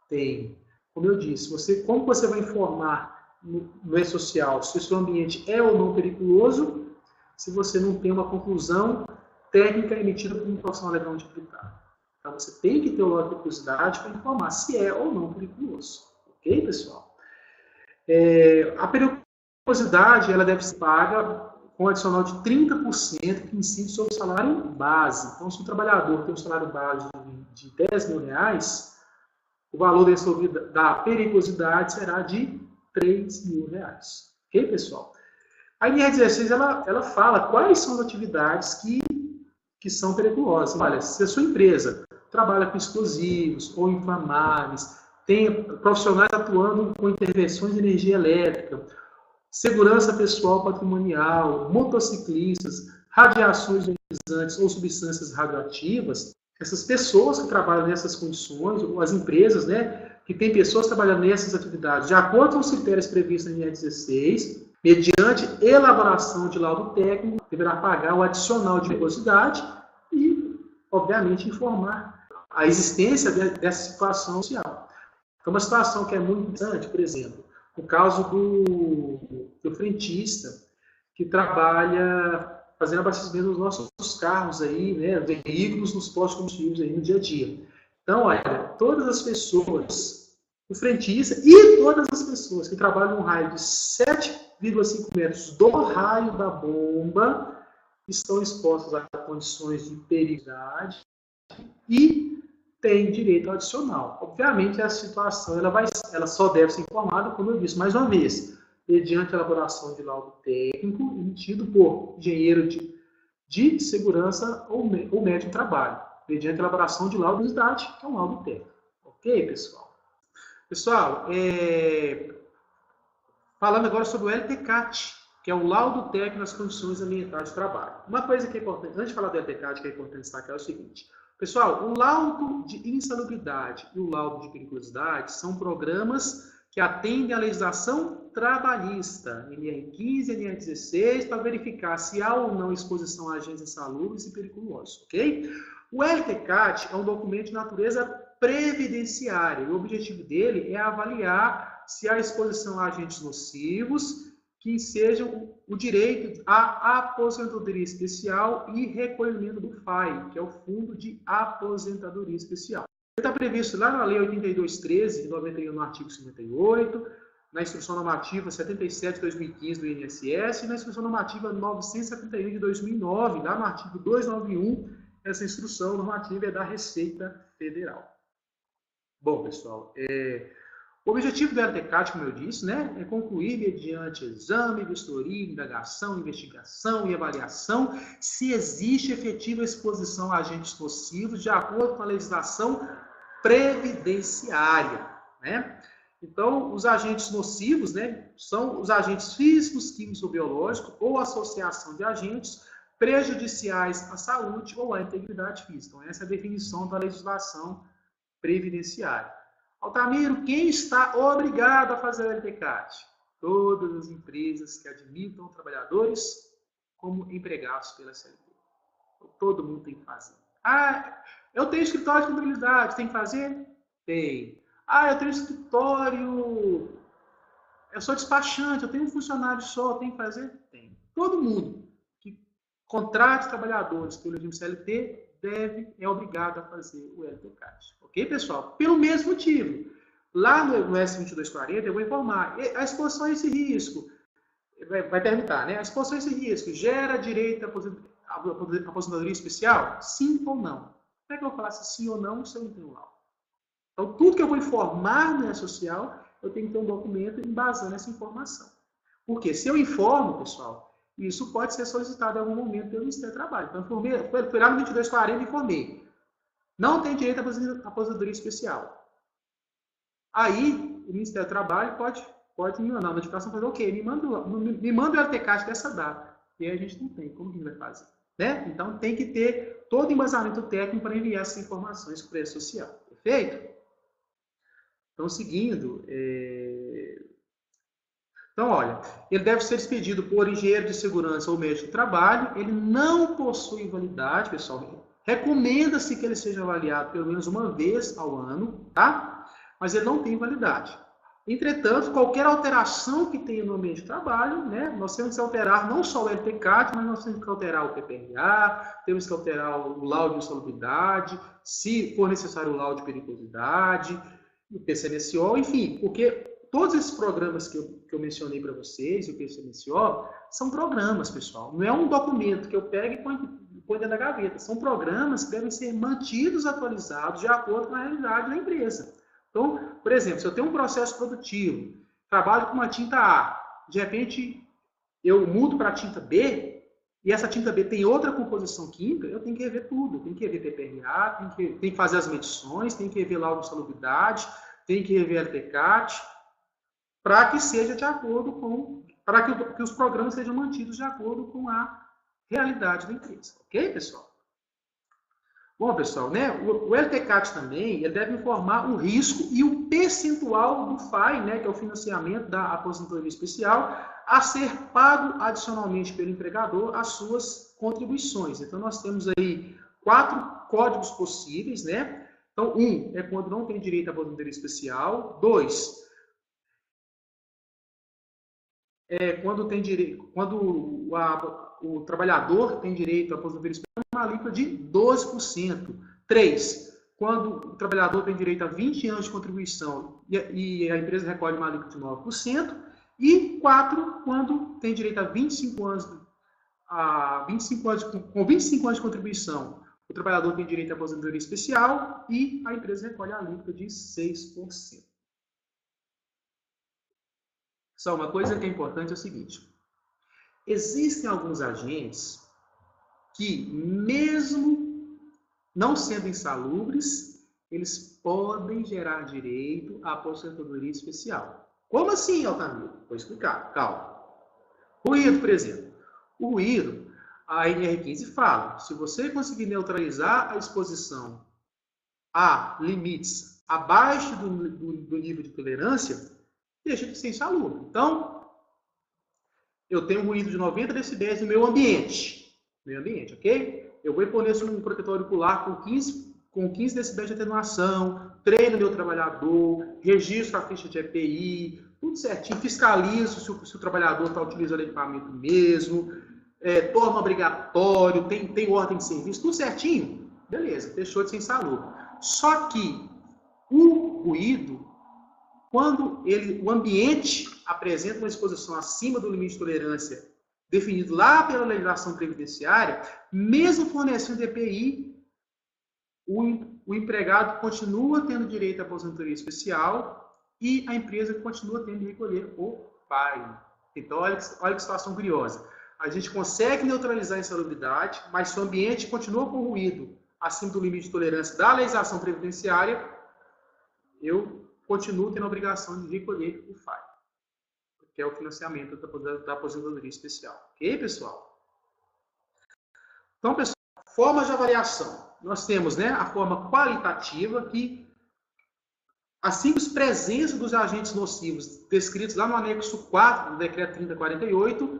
Tem. Como eu disse, como você vai informar no E-Social se o seu ambiente é ou não periculoso, se você não tem uma conclusão técnica emitida por um profissional legalmente habilitado. Então, você tem que ter o laudo de periculosidade para informar se é ou não periculoso. Ok, pessoal? A periculosidade ela deve ser paga com um adicional de 30% que incide sobre o salário base. Então, se o trabalhador tem um salário base de R$10.000, o valor da periculosidade será de R$3.000. Ok, pessoal? A NR16 ela fala quais são as atividades que são perigosas. Olha, se a sua empresa trabalha com explosivos ou inflamáveis, tem profissionais atuando com intervenções de energia elétrica, segurança pessoal patrimonial, motociclistas, radiações ionizantes ou substâncias radioativas, essas pessoas que trabalham nessas condições, ou as empresas, né, que tem pessoas trabalhando nessas atividades, de acordo com os critérios previstos na NR16, mediante elaboração de laudo técnico, deverá pagar o adicional de periculosidade e, obviamente, informar a existência dessa situação social. Então, uma situação que é muito interessante, por exemplo, o caso do frentista, que trabalha fazendo abastecimento dos nossos carros aí, né, veículos nos postos de combustíveis aí no dia a dia. Então, olha, todas as pessoas, o frentista e todas as pessoas que trabalham no raio de 7,5 metros do raio da bomba estão expostas a condições de perigosidade e tem direito ao adicional. Obviamente, essa situação ela só deve ser informada, como eu disse, mais uma vez, mediante a elaboração de laudo técnico emitido por engenheiro de segurança ou médico de trabalho, mediante a elaboração de laudo de idade, que é um laudo técnico. Ok, pessoal? Pessoal, falando agora sobre o LTCAT, que é o laudo técnico das condições ambientais de trabalho. Uma coisa que é importante, antes de falar do LTCAT, que é importante destacar é o seguinte. Pessoal, o laudo de insalubridade e o laudo de periculosidade são programas que atendem à legislação trabalhista, NR15 e NR16, para verificar se há ou não exposição a agentes insalubres e periculosos, ok? O LTCAT é um documento de natureza previdenciária, e o objetivo dele é avaliar se há exposição a agentes nocivos, que sejam o direito à aposentadoria especial e recolhimento do FAI, que é o Fundo de Aposentadoria Especial. Ele está previsto lá na Lei 8213, de 91, no artigo 58, na Instrução Normativa 77 de 2015 do INSS e na Instrução Normativa 971 de 2009, lá no artigo 291, essa instrução normativa é da Receita Federal. Bom, pessoal, o objetivo do LTCAT, como eu disse, né, é concluir mediante exame, vistoria, indagação, investigação e avaliação se existe efetiva exposição a agentes nocivos de acordo com a legislação previdenciária, né? Então, os agentes nocivos, né, são os agentes físicos, químicos ou biológicos ou associação de agentes prejudiciais à saúde ou à integridade física. Então, essa é a definição da legislação previdenciária. Altamiro, quem está obrigado a fazer o LTCAT? Todas as empresas que admitam trabalhadores como empregados pela CLT. Todo mundo tem que fazer. Ah, eu tenho escritório de contabilidade, tem que fazer? Tem. Ah, eu tenho escritório, eu sou despachante, eu tenho um funcionário só, tem que fazer? Tem. Todo mundo que contrate trabalhadores pelo regime CLT é obrigado a fazer o LTCAT. Ok, pessoal? Pelo mesmo motivo. Lá no S2240, eu vou informar, a exposição a esse risco, vai perguntar, né? A exposição a esse risco gera direito à aposentadoria especial? Sim ou não? Como é que eu vou falar se sim ou não se eu não tenho laudo? Então, tudo que eu vou informar na social, eu tenho que ter um documento embasando essa informação. Porque se eu informo, pessoal, isso pode ser solicitado em algum momento pelo Ministério do Trabalho. Então, fui lá no 2240 e informei. Não tem direito à aposentadoria especial. Aí, o Ministério do Trabalho pode me mandar a notificação e fazer, ok, me manda o LTCAT dessa data. E aí a gente não tem. Como que a gente vai fazer? Né? Então, tem que ter todo o embasamento técnico para enviar essas informações para a social. Perfeito? Então, seguindo, então, olha, ele deve ser expedido por engenheiro de segurança ou médico de trabalho, ele não possui validade, pessoal, recomenda-se que ele seja avaliado pelo menos uma vez ao ano, tá? Mas ele não tem validade. Entretanto, qualquer alteração que tenha no ambiente de trabalho, né, nós temos que alterar não só o LTCAT, mas nós temos que alterar o PPRA, temos que alterar o laudo de insalubridade, se for necessário o laudo de periculosidade, o PCMSO, enfim, porque todos esses programas que eu mencionei para vocês, o PCMSO, são programas, pessoal. Não é um documento que eu pego e põe dentro da gaveta. São programas que devem ser mantidos atualizados de acordo com a realidade da empresa. Então, por exemplo, se eu tenho um processo produtivo, trabalho com uma tinta A, de repente eu mudo para a tinta B, e essa tinta B tem outra composição química, eu tenho que rever tudo. Tem que rever PPRA, tem que fazer as medições, tem que rever laudo de salubridade, tem que rever LTCAT, para que seja de acordo com, para que os programas sejam mantidos de acordo com a realidade da empresa. Ok, pessoal? Bom, pessoal, né, o LTCAT também ele deve informar o risco e o percentual do FAI, né, que é o financiamento da aposentadoria especial, a ser pago adicionalmente pelo empregador às suas contribuições. Então, nós temos aí 4 códigos possíveis, né? Então, 1 é quando não tem direito à aposentadoria especial. 2 é quando tem direito, quando o trabalhador tem direito à aposentadoria especial, uma alíquota de 12%. 3, quando o trabalhador tem direito a 20 anos de contribuição e a empresa recolhe uma alíquota de 9%. E 4, quando tem direito a 25 anos, com 25 anos de contribuição, o trabalhador tem direito à aposentadoria especial e a empresa recolhe a alíquota de 6%. Só uma coisa que é importante é o seguinte: existem alguns agentes que, mesmo não sendo insalubres, eles podem gerar direito à aposentadoria especial. Como assim, Altamiro? Vou explicar, calma. Ruído, por exemplo. O ruído, a NR15 fala, se você conseguir neutralizar a exposição a limites abaixo do nível de tolerância, deixa de ser insalubre. Então, eu tenho um ruído de 90 decibéis no meu ambiente, ok? Eu vou fornecer um protetor auricular com 15 decibéis de atenuação, treino meu trabalhador, registro a ficha de EPI, tudo certinho, fiscalizo se o trabalhador está utilizando equipamento mesmo, torno obrigatório, tem ordem de serviço, tudo certinho, beleza, deixou de ser insalubre. Só que o ruído, quando o ambiente apresenta uma exposição acima do limite de tolerância definido lá pela legislação previdenciária, mesmo fornecendo EPI, o empregado continua tendo direito à aposentadoria especial e a empresa continua tendo de recolher o FAI. Então, olha que situação curiosa. A gente consegue neutralizar a insalubridade, mas se o ambiente continua com ruído acima do limite de tolerância da legislação previdenciária, eu continuo tendo a obrigação de recolher o FAI, que é o financiamento da aposentadoria especial. Ok, pessoal? Então, pessoal, formas de avaliação. Nós temos, né, a forma qualitativa, que a simples presença dos agentes nocivos descritos lá no anexo 4 do decreto 3048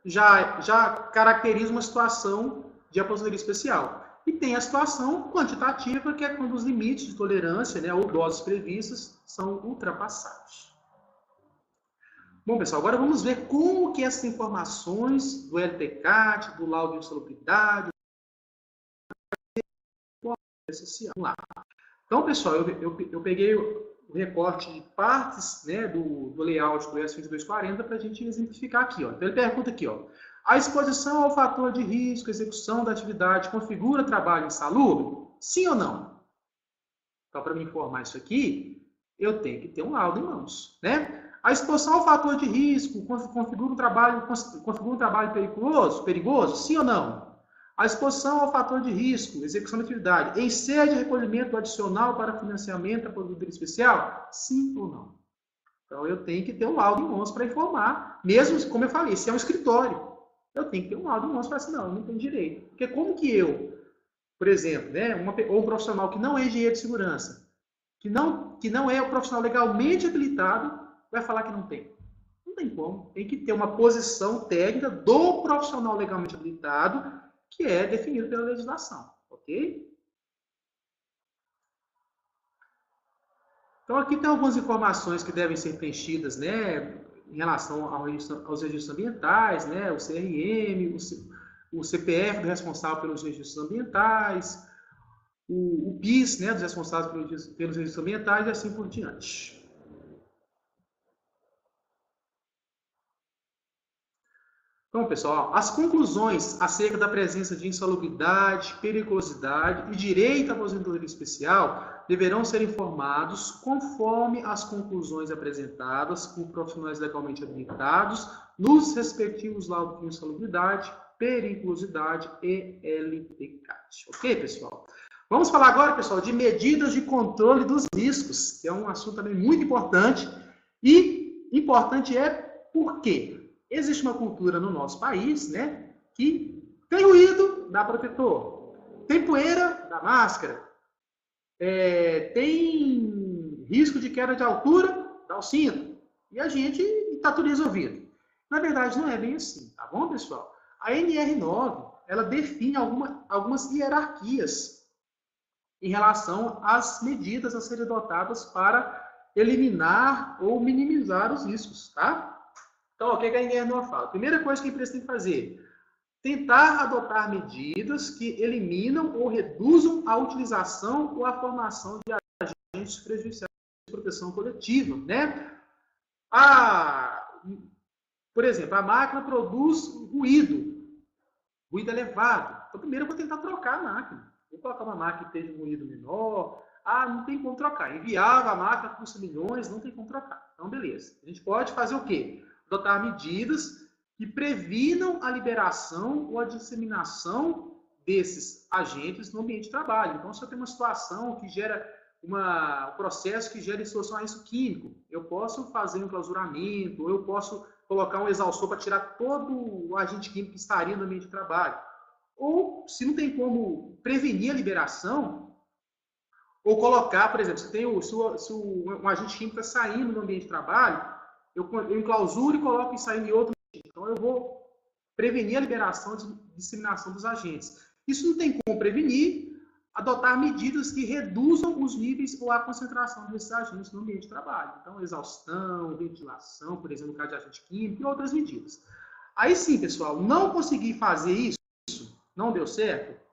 já caracteriza uma situação de aposentadoria especial. E tem a situação quantitativa, que é quando os limites de tolerância, né, ou doses previstas são ultrapassados. Bom, pessoal, agora vamos ver como que essas informações do LTCAT, do laudo de insalubridade, social. Vamos lá. Então, pessoal, eu peguei o recorte de partes, né, do layout do S2240 para a gente exemplificar aqui. Ó. Então, ele pergunta aqui, ó, a exposição ao fator de risco, execução da atividade, configura trabalho insalubre? Sim ou não? Então, para me informar isso aqui, eu tenho que ter um laudo em mãos, né? A exposição ao fator de risco configura um trabalho perigoso? Sim ou não? A exposição ao fator de risco, execução da atividade, excede recolhimento adicional para financiamento da aposentadoria especial? Sim ou não? Então, eu tenho que ter um laudo em mãos para informar, mesmo, como eu falei, se é um escritório, eu tenho que ter um laudo em mãos para assim, não, eu não tenho direito. Porque como que eu, por exemplo, né, ou um profissional que não é engenheiro de segurança, que não é o profissional legalmente habilitado, vai falar que não tem? Não tem como. Tem que ter uma posição técnica do profissional legalmente habilitado, que é definido pela legislação, ok? Então, aqui tem algumas informações que devem ser preenchidas, né, em relação aos registros ambientais, né, o CRM, o CPF do responsável pelos registros ambientais, o PIS, né, dos responsáveis pelos registros ambientais e assim por diante. Então, pessoal, as conclusões acerca da presença de insalubridade, periculosidade e direito à aposentadoria especial deverão ser informados conforme as conclusões apresentadas por profissionais legalmente habilitados nos respectivos laudos de insalubridade, periculosidade e LTCAT. Ok, pessoal? Vamos falar agora, pessoal, de medidas de controle dos riscos, que é um assunto também muito importante. E importante é por quê? Existe uma cultura no nosso país, né, que tem ruído, dá protetor. Tem poeira, dá máscara. Tem risco de queda de altura, dá o cinto. E a gente está tudo resolvido. Na verdade, não é bem assim, tá bom, pessoal? A NR9, ela define algumas hierarquias em relação às medidas a serem adotadas para eliminar ou minimizar os riscos, tá? Então, o que a NR9 fala? A primeira coisa que a empresa tem que fazer, tentar adotar medidas que eliminam ou reduzam a utilização ou a formação de agentes prejudiciais de proteção coletiva, né? Por exemplo, a máquina produz ruído elevado. Então, primeiro eu vou tentar trocar a máquina. Vou colocar uma máquina que tenha um ruído menor. Não tem como trocar. Inviável, a máquina custa milhões, não tem como trocar. Então, beleza. A gente pode fazer o quê? Adotar medidas que previnam a liberação ou a disseminação desses agentes no ambiente de trabalho. Então, se eu tenho uma situação que gera um processo que gera exposição a risco químico, eu posso fazer um clausuramento, ou eu posso colocar um exaustor para tirar todo o agente químico que estaria no ambiente de trabalho. Ou, se não tem como prevenir a liberação, ou colocar, por exemplo, se um agente químico está saindo no ambiente de trabalho, eu enclausuro e coloco e sair em outro ambiente. Então, eu vou prevenir a liberação e disseminação dos agentes. Isso não tem como prevenir, adotar medidas que reduzam os níveis ou a concentração desses agentes no ambiente de trabalho. Então, exaustão, ventilação, por exemplo, no caso de agente químico e outras medidas. Aí sim, pessoal, não consegui fazer isso, não deu certo,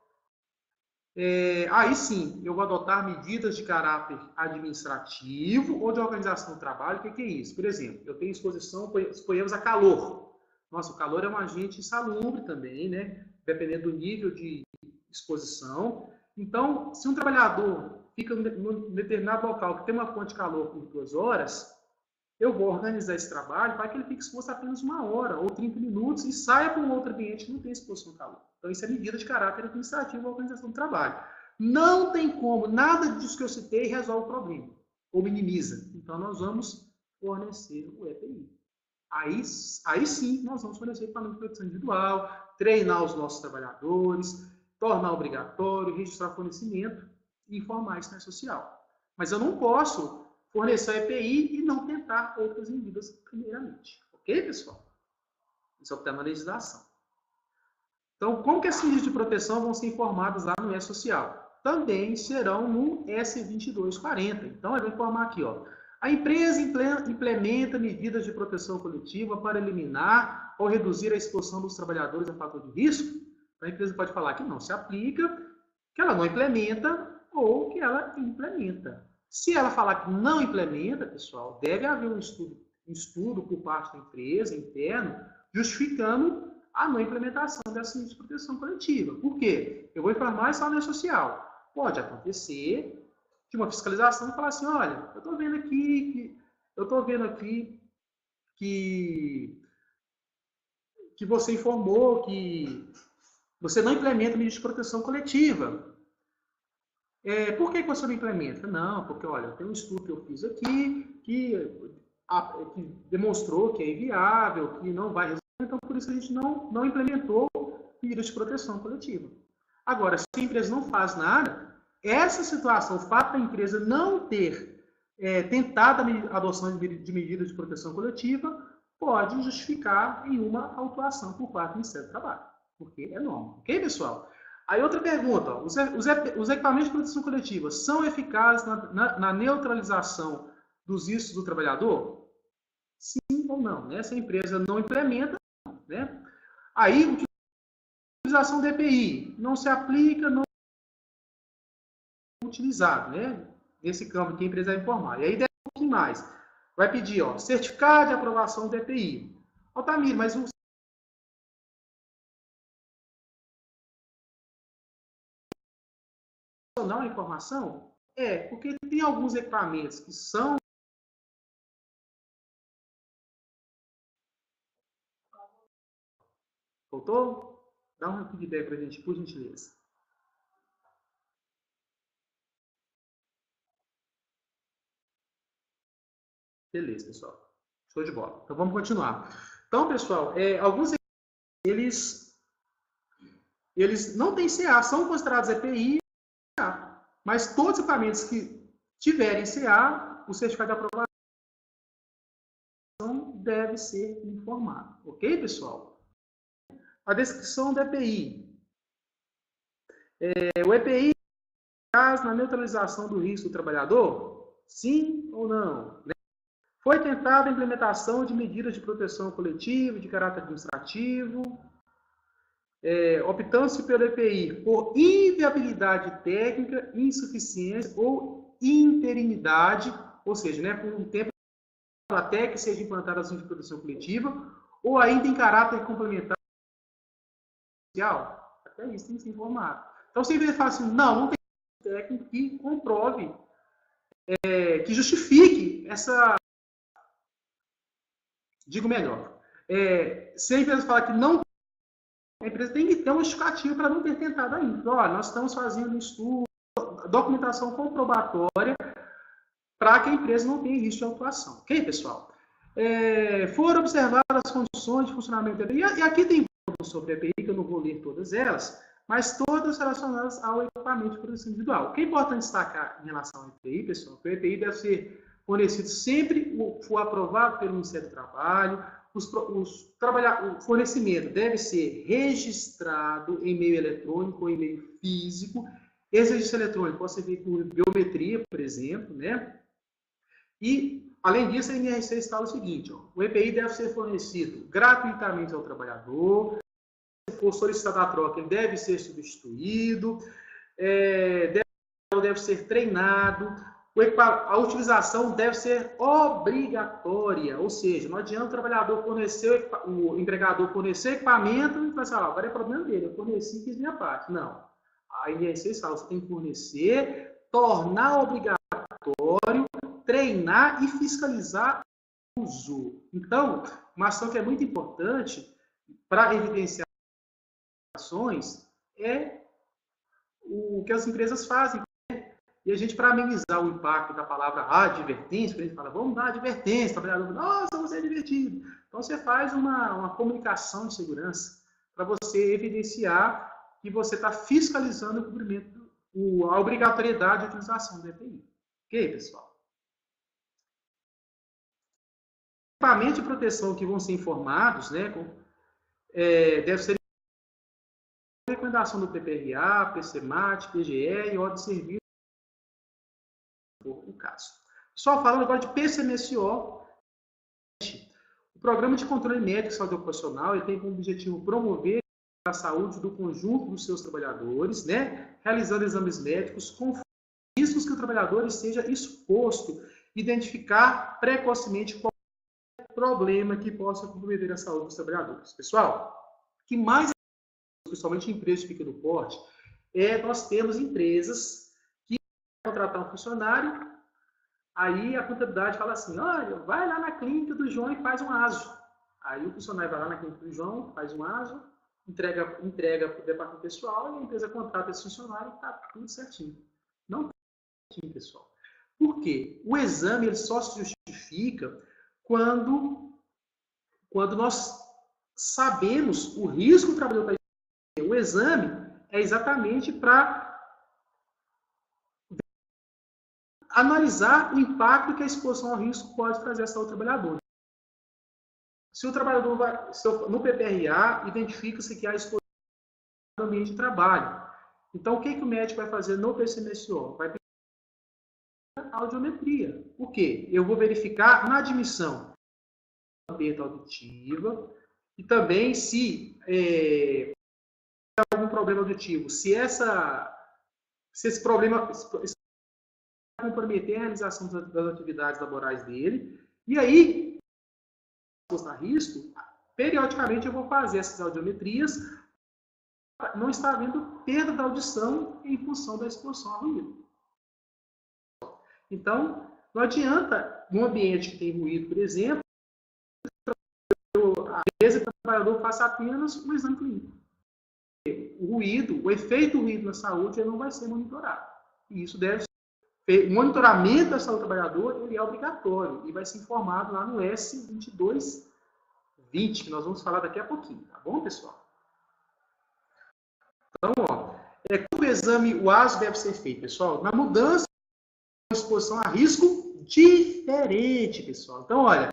aí sim, eu vou adotar medidas de caráter administrativo ou de organização do trabalho. O que é isso? Por exemplo, eu tenho exposição, suponhamos, a calor. Nossa, o calor é um agente insalubre também, né? Dependendo do nível de exposição. Então, se um trabalhador fica num determinado local que tem uma fonte de calor por 2 horas, eu vou organizar esse trabalho para que ele fique exposto apenas 1 hora ou 30 minutos e saia para um outro ambiente que não tem exposição ao calor. Então, isso é medida de caráter administrativo da organização do trabalho. Não tem como, nada disso que eu citei resolve o problema, ou minimiza. Então, nós vamos fornecer o EPI. Aí sim, nós vamos fornecer equipamento de proteção individual, treinar os nossos trabalhadores, tornar obrigatório, registrar fornecimento e informar isso na social. Mas eu não posso fornecer a EPI e não tentar outras medidas primeiramente. Ok, pessoal? Isso é o que está na legislação. Então, como que as medidas de proteção vão ser informadas lá no E-Social? Também serão no S2240. Então, eu vou informar aqui, ó. A empresa implementa medidas de proteção coletiva para eliminar ou reduzir a exposição dos trabalhadores a fator de risco. A empresa pode falar que não se aplica, que ela não implementa ou que ela implementa. Se ela falar que não implementa, pessoal, deve haver um estudo por parte da empresa, interno, justificando a não implementação dessa medida de proteção coletiva. Por quê? Eu vou informar isso lá no E-Social. Pode acontecer de uma fiscalização e falar assim, olha, eu estou vendo aqui que você informou que você não implementa medida de proteção coletiva. Por que você não implementa? Não, porque, olha, tem um estudo que eu fiz aqui que demonstrou que é inviável, que não vai resolver, então por isso a gente não implementou medidas de proteção coletiva. Agora, se a empresa não faz nada, essa situação, o fato da empresa não ter tentado a adoção de medidas de proteção coletiva, pode justificar em uma autuação por parte do Ministério do Trabalho, porque é norma. Ok, pessoal? Aí outra pergunta, ó, os equipamentos de proteção coletiva são eficazes na neutralização dos riscos do trabalhador? Sim ou não, né? Se a empresa não implementa, né? Aí, a utilização do EPI não se aplica, não é utilizado, né? Nesse campo que a empresa vai informar. E aí, deve um pouquinho mais. Vai pedir, ó, certificado de aprovação do EPI. Altamir, mas o não a informação? Porque tem alguns equipamentos que são... Voltou? Dá um feedback para a gente, por gentileza. Beleza, pessoal. Show de bola. Então, vamos continuar. Então, pessoal, alguns eles não têm CA, são considerados EPI, mas todos os equipamentos que tiverem CA, o certificado de aprovação deve ser informado. Ok, pessoal? A descrição do EPI. O EPI é eficaz na neutralização do risco do trabalhador? Sim ou não? Foi tentada a implementação de medidas de proteção coletiva de caráter administrativo, optando-se pelo EPI por inviabilidade técnica, insuficiência ou interinidade, ou seja, né, por um tempo até que seja implantada a ação de proteção coletiva, ou ainda em caráter complementar social. Até isso tem que ser informado. Então, se ele fala assim, não tem técnico que comprove, que justifique essa... Digo melhor. Se a empresa falar que não, a empresa tem que ter uma justificativa para não ter tentado ainda. Olha, nós estamos fazendo um estudo, documentação comprobatória para que a empresa não tenha risco de autuação. Ok, pessoal? Foram observadas as condições de funcionamento da EPI. E aqui tem sobre a EPI, que eu não vou ler todas elas, mas todas relacionadas ao equipamento de proteção individual. O que é importante destacar em relação ao EPI, pessoal, que o EPI deve ser fornecido sempre, for aprovado pelo Ministério do Trabalho, o fornecimento deve ser registrado em meio eletrônico ou em meio físico. Esse registro eletrônico pode ser feito por biometria, por exemplo, né? E, além disso, a NRC instala o seguinte, ó, o EPI deve ser fornecido gratuitamente ao trabalhador, se for solicitado a troca, ele deve ser substituído, deve ser treinado, a utilização deve ser obrigatória, ou seja, não adianta o trabalhador fornecer, o empregador fornecer equipamento e falar assim, agora é problema dele, eu forneci, fiz minha parte. Não. A NRC fala, você tem que fornecer, tornar obrigatório, treinar e fiscalizar o uso. Então, uma ação que é muito importante para evidenciar ações é o que as empresas fazem. E a gente, para amenizar o impacto da palavra advertência, a gente fala, vamos dar advertência, o trabalhador fala, nossa, você é divertido. Então, você faz uma comunicação de segurança para você evidenciar que você está fiscalizando o cumprimento, a obrigatoriedade de utilização do EPI. Ok, pessoal? Equipamentos de proteção que vão ser informados, né, deve ser recomendação do PPRA, PCMAT, PGE e ordem de serviço, no caso. Só falando agora de PCMSO, o Programa de Controle Médico e Saúde Ocupacional, ele tem como objetivo promover a saúde do conjunto dos seus trabalhadores, né, realizando exames médicos com riscos que o trabalhador esteja exposto, identificar precocemente qualquer problema que possa comprometer a saúde dos trabalhadores. Pessoal, o que mais, principalmente em empresas de pequeno porte, nós temos empresas que contratar um funcionário, aí a contabilidade fala assim, olha, vai lá na clínica do João e faz um ASO. Aí o funcionário vai lá na clínica do João, faz um ASO, entrega para o departamento pessoal e a empresa contrata esse funcionário e está tudo certinho. Não está certinho, pessoal. Por quê? O exame ele só se justifica quando nós sabemos o risco que o trabalhador está exposto. O exame é exatamente para analisar o impacto que a exposição ao risco pode trazer à saúde do trabalhador. Se o trabalhador no PPRA, identifica-se que há exposição no ambiente de trabalho. Então, o que o médico vai fazer no PCMSO? Vai verificar a audiometria. Por quê? Eu vou verificar na admissão a perda auditiva e também se há algum problema auditivo. Se esse problema comprometer a realização das atividades laborais dele. E aí, se a risco, periodicamente eu vou fazer essas audiometrias, não está havendo perda da audição em função da exposição ao ruído. Então, não adianta, num ambiente que tem ruído, por exemplo, às vezes o trabalhador faça apenas um exame clínico. O ruído, o efeito do ruído na saúde, ele não vai ser monitorado. E isso deve ser. O monitoramento da saúde do trabalhador ele é obrigatório e vai ser informado lá no S2220, que nós vamos falar daqui a pouquinho, tá bom, pessoal? Então, como o exame, o ASO deve ser feito, pessoal? Na mudança de exposição a risco diferente, pessoal. Então, olha,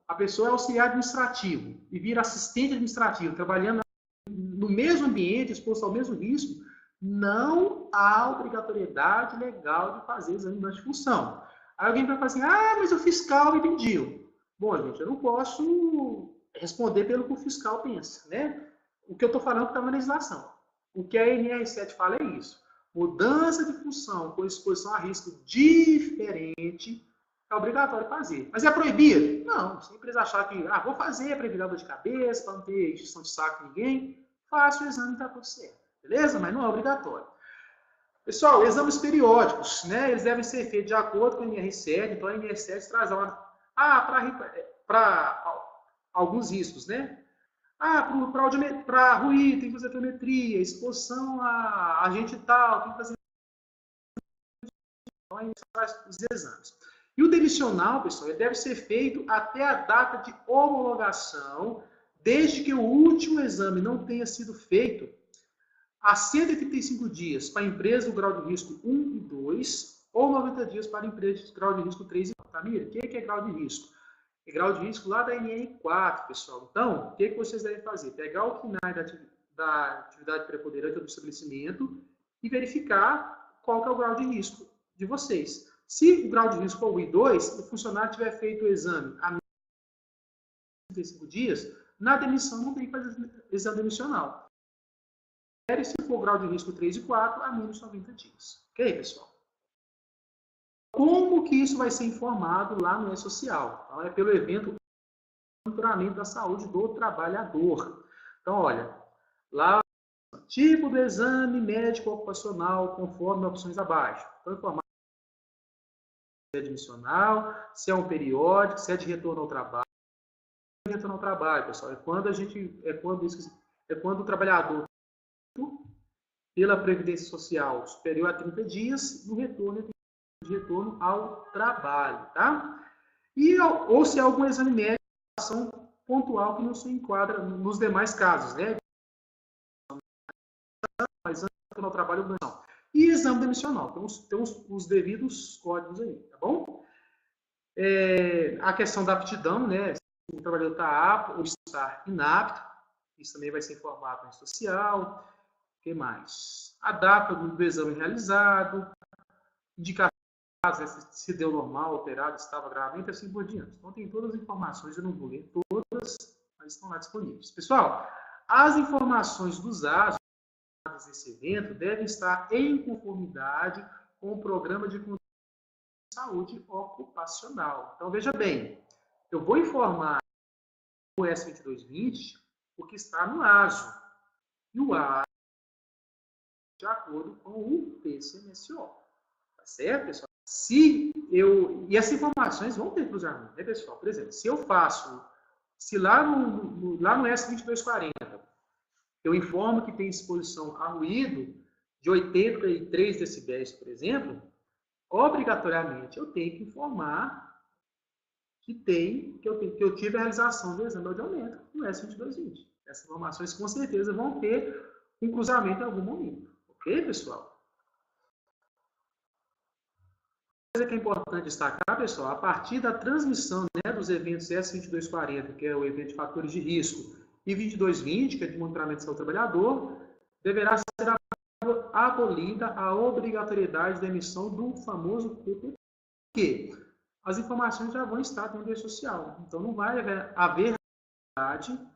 a pessoa é auxiliar administrativo e vira assistente administrativo, trabalhando no mesmo ambiente, exposto ao mesmo risco, não há obrigatoriedade legal de fazer exame de função. Aí alguém vai falar assim, mas o fiscal me pediu. Bom, gente, eu não posso responder pelo que o fiscal pensa, né? O que eu estou falando está na legislação. O que a NR7 fala é isso. Mudança de função com exposição a risco diferente é obrigatório fazer. Mas é proibido? Não. Se a empresa achar que, vou fazer para evitar dor de cabeça, para não ter injeção de saco com ninguém, faça o exame e está tudo certo. Beleza? Mas não é obrigatório. Pessoal, exames periódicos, né? Eles devem ser feitos de acordo com a NR7. Então, a NR7 traz para alguns riscos, né? Para ruído, tem que fazer audiometria, exposição a agente tal, tem que fazer. Então, a gente faz os exames. E o demissional, pessoal, ele deve ser feito até a data de homologação, desde que o último exame não tenha sido feito há 135 dias para a empresa do grau de risco 1 e 2, ou 90 dias para a empresa de grau de risco 3 e 4. Tamir, o que é grau de risco? É grau de risco lá da NR4, pessoal. Então, o que vocês devem fazer? Pegar o KNAI da atividade preponderante do estabelecimento e verificar qual que é o grau de risco de vocês. Se o grau de risco for o I2, o funcionário tiver feito o exame há 135 dias, na demissão não tem que fazer exame demissional. Se for grau de risco 3 e 4, a menos 90 dias. Ok, pessoal? Como que isso vai ser informado lá no E-Social? Então, é pelo evento de monitoramento da saúde do trabalhador. Então, olha, lá, tipo do exame médico ocupacional, conforme opções abaixo. Então, informar se é admissional, se é um periódico, se é de retorno ao trabalho. Retorno ao trabalho, pessoal, é quando o trabalhador pela Previdência Social superior a 30 dias, no retorno de retorno ao trabalho, tá? Ou se há algum exame médico, ação pontual que não se enquadra nos demais casos, né? no trabalho organizacional. E exame demissional, tem os devidos códigos aí, tá bom? A questão da aptidão, né? Se o trabalhador está apto ou está inapto, isso também vai ser informado na social. O que mais? A data do exame realizado, indicações, se deu normal, alterado, estava gravamente, assim por diante. Então tem todas as informações, eu não vou ler todas, mas estão lá disponíveis. Pessoal, as informações dos atos desse evento devem estar em conformidade com o programa de saúde ocupacional. Então, veja bem, eu vou informar o S2220 o que está no ASO. E o ASO de acordo com o PCMSO. Tá certo, pessoal? E essas informações vão ter cruzamento, né, pessoal? Por exemplo, se lá no S2240 eu informo que tem exposição a ruído de 83 decibéis, por exemplo, obrigatoriamente eu tenho que informar que eu tive a realização do exame de aumento no S2220. Essas informações com certeza vão ter um cruzamento em algum momento. Ok, pessoal? Coisa que é importante destacar, pessoal, a partir da transmissão, né, dos eventos S2240, que é o evento de fatores de risco, e 2220, que é de monitoramento de saúde do trabalhador, deverá ser abolida a obrigatoriedade da emissão do famoso PPP. Porque as informações já vão estar no meio social. Então, não vai haver necessidade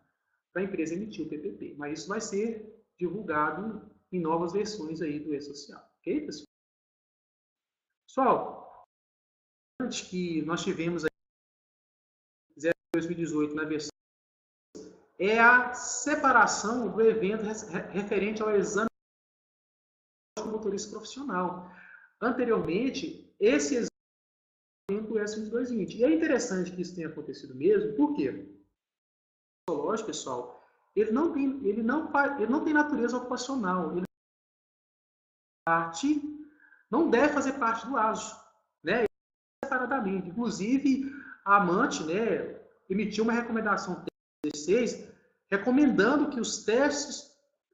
da empresa emitir o PPP. Mas isso vai ser divulgado em novas versões aí do E-Social. Ok, pessoal? Pessoal, antes que nós tivemos aí 2018 na versão é a separação do evento referente ao exame do motorista profissional. Anteriormente, esse exame o S2220. E é interessante que isso tenha acontecido mesmo, por quê? O psicológico, pessoal, ele não tem natureza ocupacional. Ele não deve fazer parte do ASO, né? Separadamente. Inclusive, a AMANT, né, emitiu uma recomendação 16, recomendando que os testes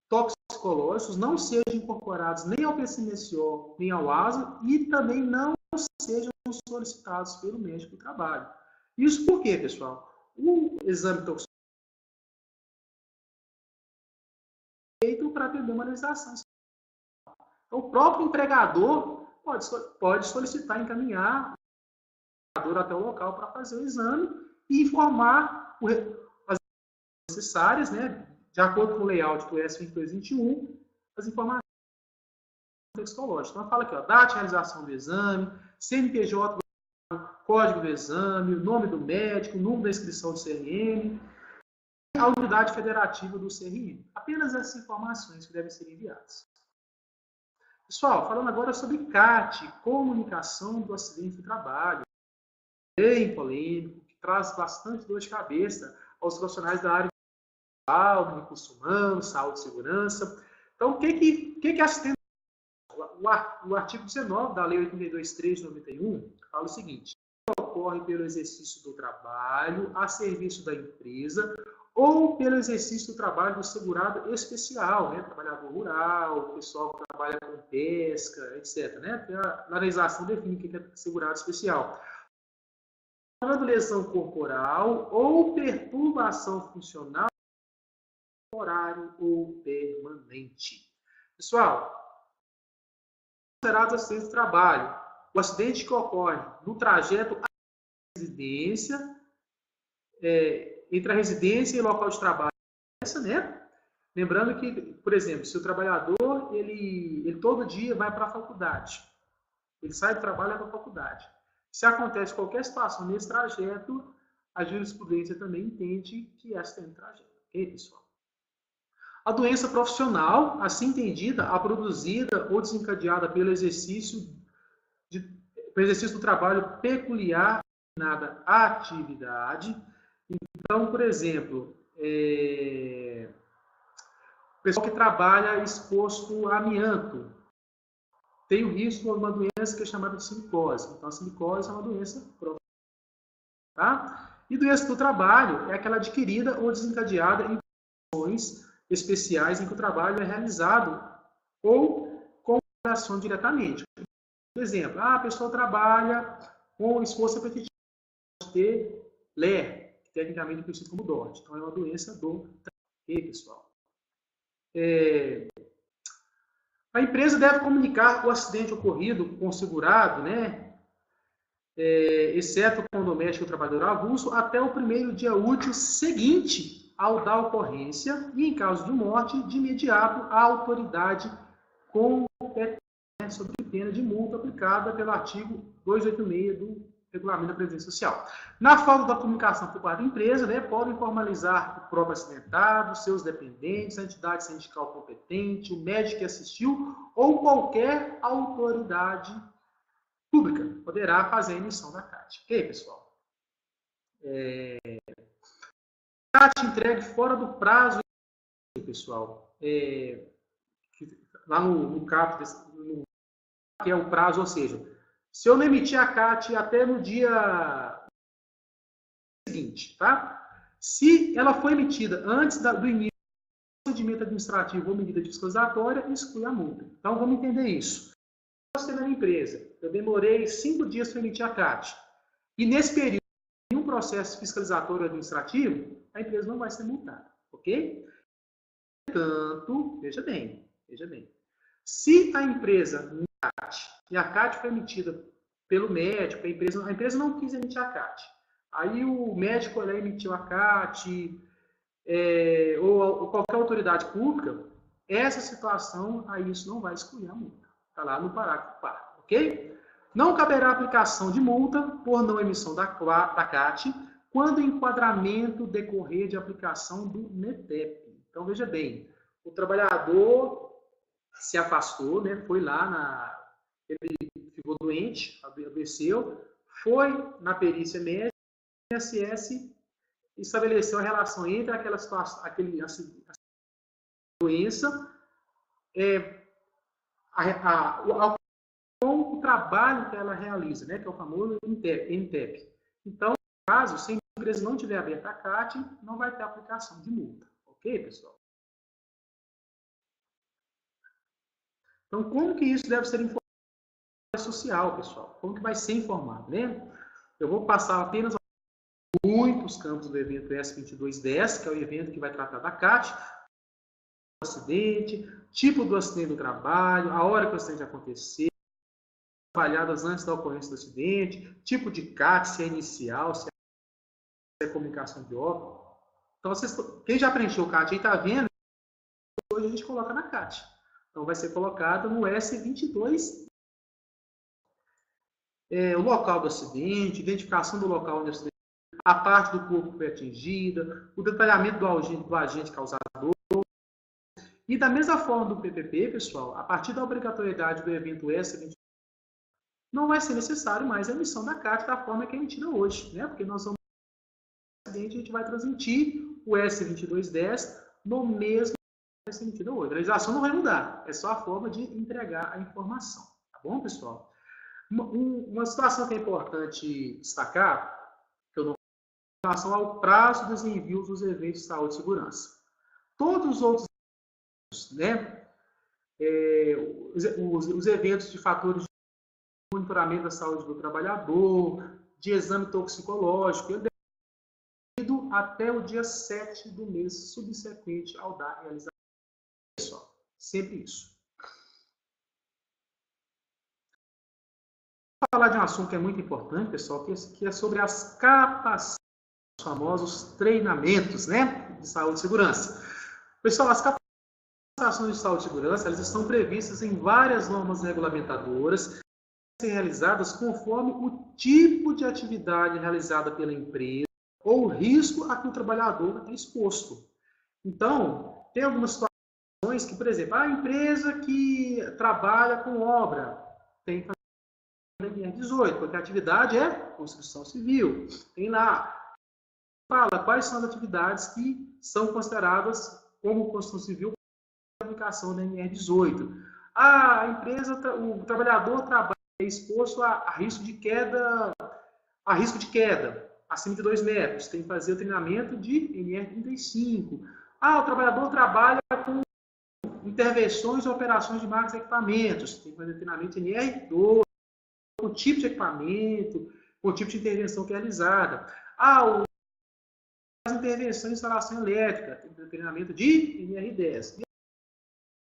toxicológicos não sejam incorporados nem ao PCMSO, nem ao ASO, e também não sejam solicitados pelo médico do trabalho. Isso por quê, pessoal? O exame toxicológico é feito para atender uma legislação. Então, o próprio empregador pode solicitar, encaminhar o empregador até o local para fazer o exame e informar as necessárias, né, de acordo com o layout do S2221, as informações toxicológicas. Então, fala aqui, ó, data de realização do exame, CNPJ, código do exame, o nome do médico, o número da inscrição do CRM, a unidade federativa do CRM. Apenas essas informações que devem ser enviadas. Pessoal, falando agora sobre CAT, comunicação do acidente de trabalho. Bem polêmico, que traz bastante dor de cabeça aos profissionais da área de saúde, recursos humanos, saúde e segurança. Então, o que assistente? O artigo 19 da Lei 82.3 de 91 fala o seguinte: ocorre pelo exercício do trabalho a serviço da empresa ou pelo exercício do trabalho do segurado especial, né? Trabalhador rural, pessoal que trabalha com pesca, etc. Né? A legislação define o que é segurado especial. Lesão corporal ou perturbação funcional temporário ou permanente. Pessoal, considerados acidentes de trabalho, o acidente que ocorre no trajeto à residência, entre a residência e o local de trabalho, né? Lembrando que, por exemplo, se o trabalhador ele todo dia vai para a faculdade, ele sai do trabalho e vai para a faculdade. Se acontece qualquer situação nesse trajeto, a jurisprudência também entende que é acidente de trajeto. Ok, pessoal? A doença profissional, assim entendida, a produzida ou desencadeada pelo exercício do trabalho peculiar determinada atividade. Então, por exemplo, o pessoal que trabalha exposto a amianto tem o risco de uma doença que é chamada de silicose. Então, a silicose é uma doença profissional. Tá? E doença do trabalho é aquela adquirida ou desencadeada em condições especiais em que o trabalho é realizado ou com remuneração diretamente. Por exemplo, a pessoa trabalha com esforço repetitivo, pode ter LER, que tecnicamente é conhecido como DOT. Então, é uma doença do trabalho, pessoal. A empresa deve comunicar o acidente ocorrido com o segurado, né? Exceto com o doméstico ou trabalhador avulso, até o primeiro dia útil seguinte ao da ocorrência e, em caso de morte, de imediato à autoridade competente, sob pena de multa aplicada pelo artigo 286 do Regulamento da Previdência Social. Na falta da comunicação por parte da empresa, né, podem formalizar o próprio acidentado, seus dependentes, a entidade sindical competente, o médico que assistiu ou qualquer autoridade pública poderá fazer a emissão da CAT. Ok, pessoal? CAT entregue fora do prazo, pessoal. Lá no CAT, que é o prazo, ou seja, se eu não emitir a CAT até no dia seguinte, tá? Se ela foi emitida antes do início do procedimento administrativo ou medida fiscalizatória, exclui a multa. Então, vamos entender isso. Você na empresa, eu demorei 5 dias para emitir a CAT. E nesse período, em um processo fiscalizatório administrativo, a empresa não vai ser multada, ok? Portanto, veja bem, se a empresa e a CAT foi emitida pelo médico, a empresa não quis emitir a CAT. Aí o médico emitiu a CAT, ou qualquer autoridade pública, essa situação, aí isso não vai excluir a multa. Está lá no parágrafo 4, ok? Não caberá aplicação de multa por não emissão da CAT quando o enquadramento decorrer de aplicação do NETEP. Então, veja bem, o trabalhador se afastou, né, foi lá, ele ficou doente, adoeceu, foi na perícia médica, o INSS estabeleceu a relação entre aquela situação, a doença, com o trabalho que ela realiza, né, que é o famoso NTEP. Então, no caso, se a empresa não tiver aberta a CAT, não vai ter aplicação de multa. Ok, pessoal? Então, como que isso deve ser informado social, pessoal? Como que vai ser informado, né? Eu vou passar apenas muitos campos do evento S2210, que é o evento que vai tratar da CAT, acidente, tipo do acidente do trabalho, a hora que o acidente aconteceu, trabalhadas antes da ocorrência do acidente, tipo de CAT, se é inicial, se é comunicação de óbito. Então, quem já preencheu o CAT aí está vendo, hoje a gente coloca na CAT. Então, vai ser colocado no S22. O local do acidente, identificação do local onde o acidente, a parte do corpo foi atingida, o detalhamento do agente causador. E da mesma forma do PPP, pessoal, a partir da obrigatoriedade do evento S22, não vai ser necessário mais a emissão da CAT da forma que é emitida hoje, né? Porque nós vamos a gente vai transmitir o S2210 no mesmo que vai ser emitido hoje. A legislação não vai mudar, é só a forma de entregar a informação. Tá bom, pessoal? Uma situação que é importante destacar, que eu não em relação ao prazo dos envios dos eventos de saúde e segurança. Todos os outros, né, os eventos de fatores de monitoramento da saúde do trabalhador, de exame toxicológico, ele deve ser até o dia 7 do mês subsequente ao da realização. Pessoal, sempre isso. Vou falar de um assunto que é muito importante, pessoal, que é sobre as capacitações, os famosos treinamentos, né, de saúde e segurança. Pessoal, as capacitações de saúde e segurança, elas estão previstas em várias normas regulamentadoras, ser realizadas conforme o tipo de atividade realizada pela empresa ou o risco a que o trabalhador é exposto. Então, tem algumas situações que, por exemplo, a empresa que trabalha com obra tem que fazer NR18, porque a atividade é construção civil. Tem lá, fala quais são as atividades que são consideradas como construção civil para a aplicação da NR18. A empresa, o trabalhador trabalha exposto a risco de queda, acima de 2 metros, tem que fazer o treinamento de NR35. O trabalhador trabalha com intervenções e operações de máquinas e equipamentos. Tem que fazer treinamento NR2, com o tipo de equipamento, com o tipo de intervenção que é realizada. As intervenções de instalação elétrica, tem que ter treinamento de NR10. E,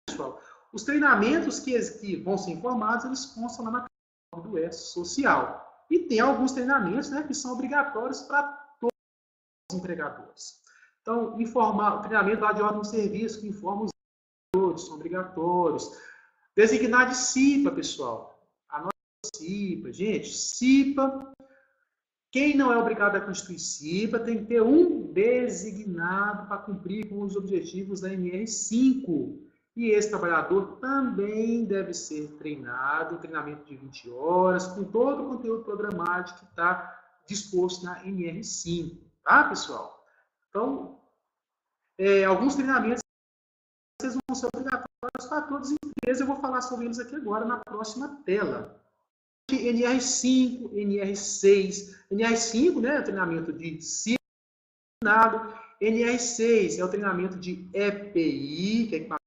pessoal, os treinamentos que vão ser informados, eles constam lá na prova do S social. E tem alguns treinamentos, né, que são obrigatórios para todos os empregadores. Então, o treinamento lá de ordem de serviço, que informa os empregadores, são obrigatórios. Designar de CIPA, pessoal. A nossa CIPA, gente, CIPA, quem não é obrigado a constituir CIPA tem que ter um designado para cumprir com os objetivos da NR5. E esse trabalhador também deve ser treinado, treinamento de 20 horas, com todo o conteúdo programático que está disposto na NR5. Tá, pessoal? Então, alguns treinamentos vão ser obrigatórios para todas as empresas. Eu vou falar sobre eles aqui agora na próxima tela. NR5, NR6. NR5, né, é o treinamento de CIPA. NR6 é o treinamento de EPI, que é equipamento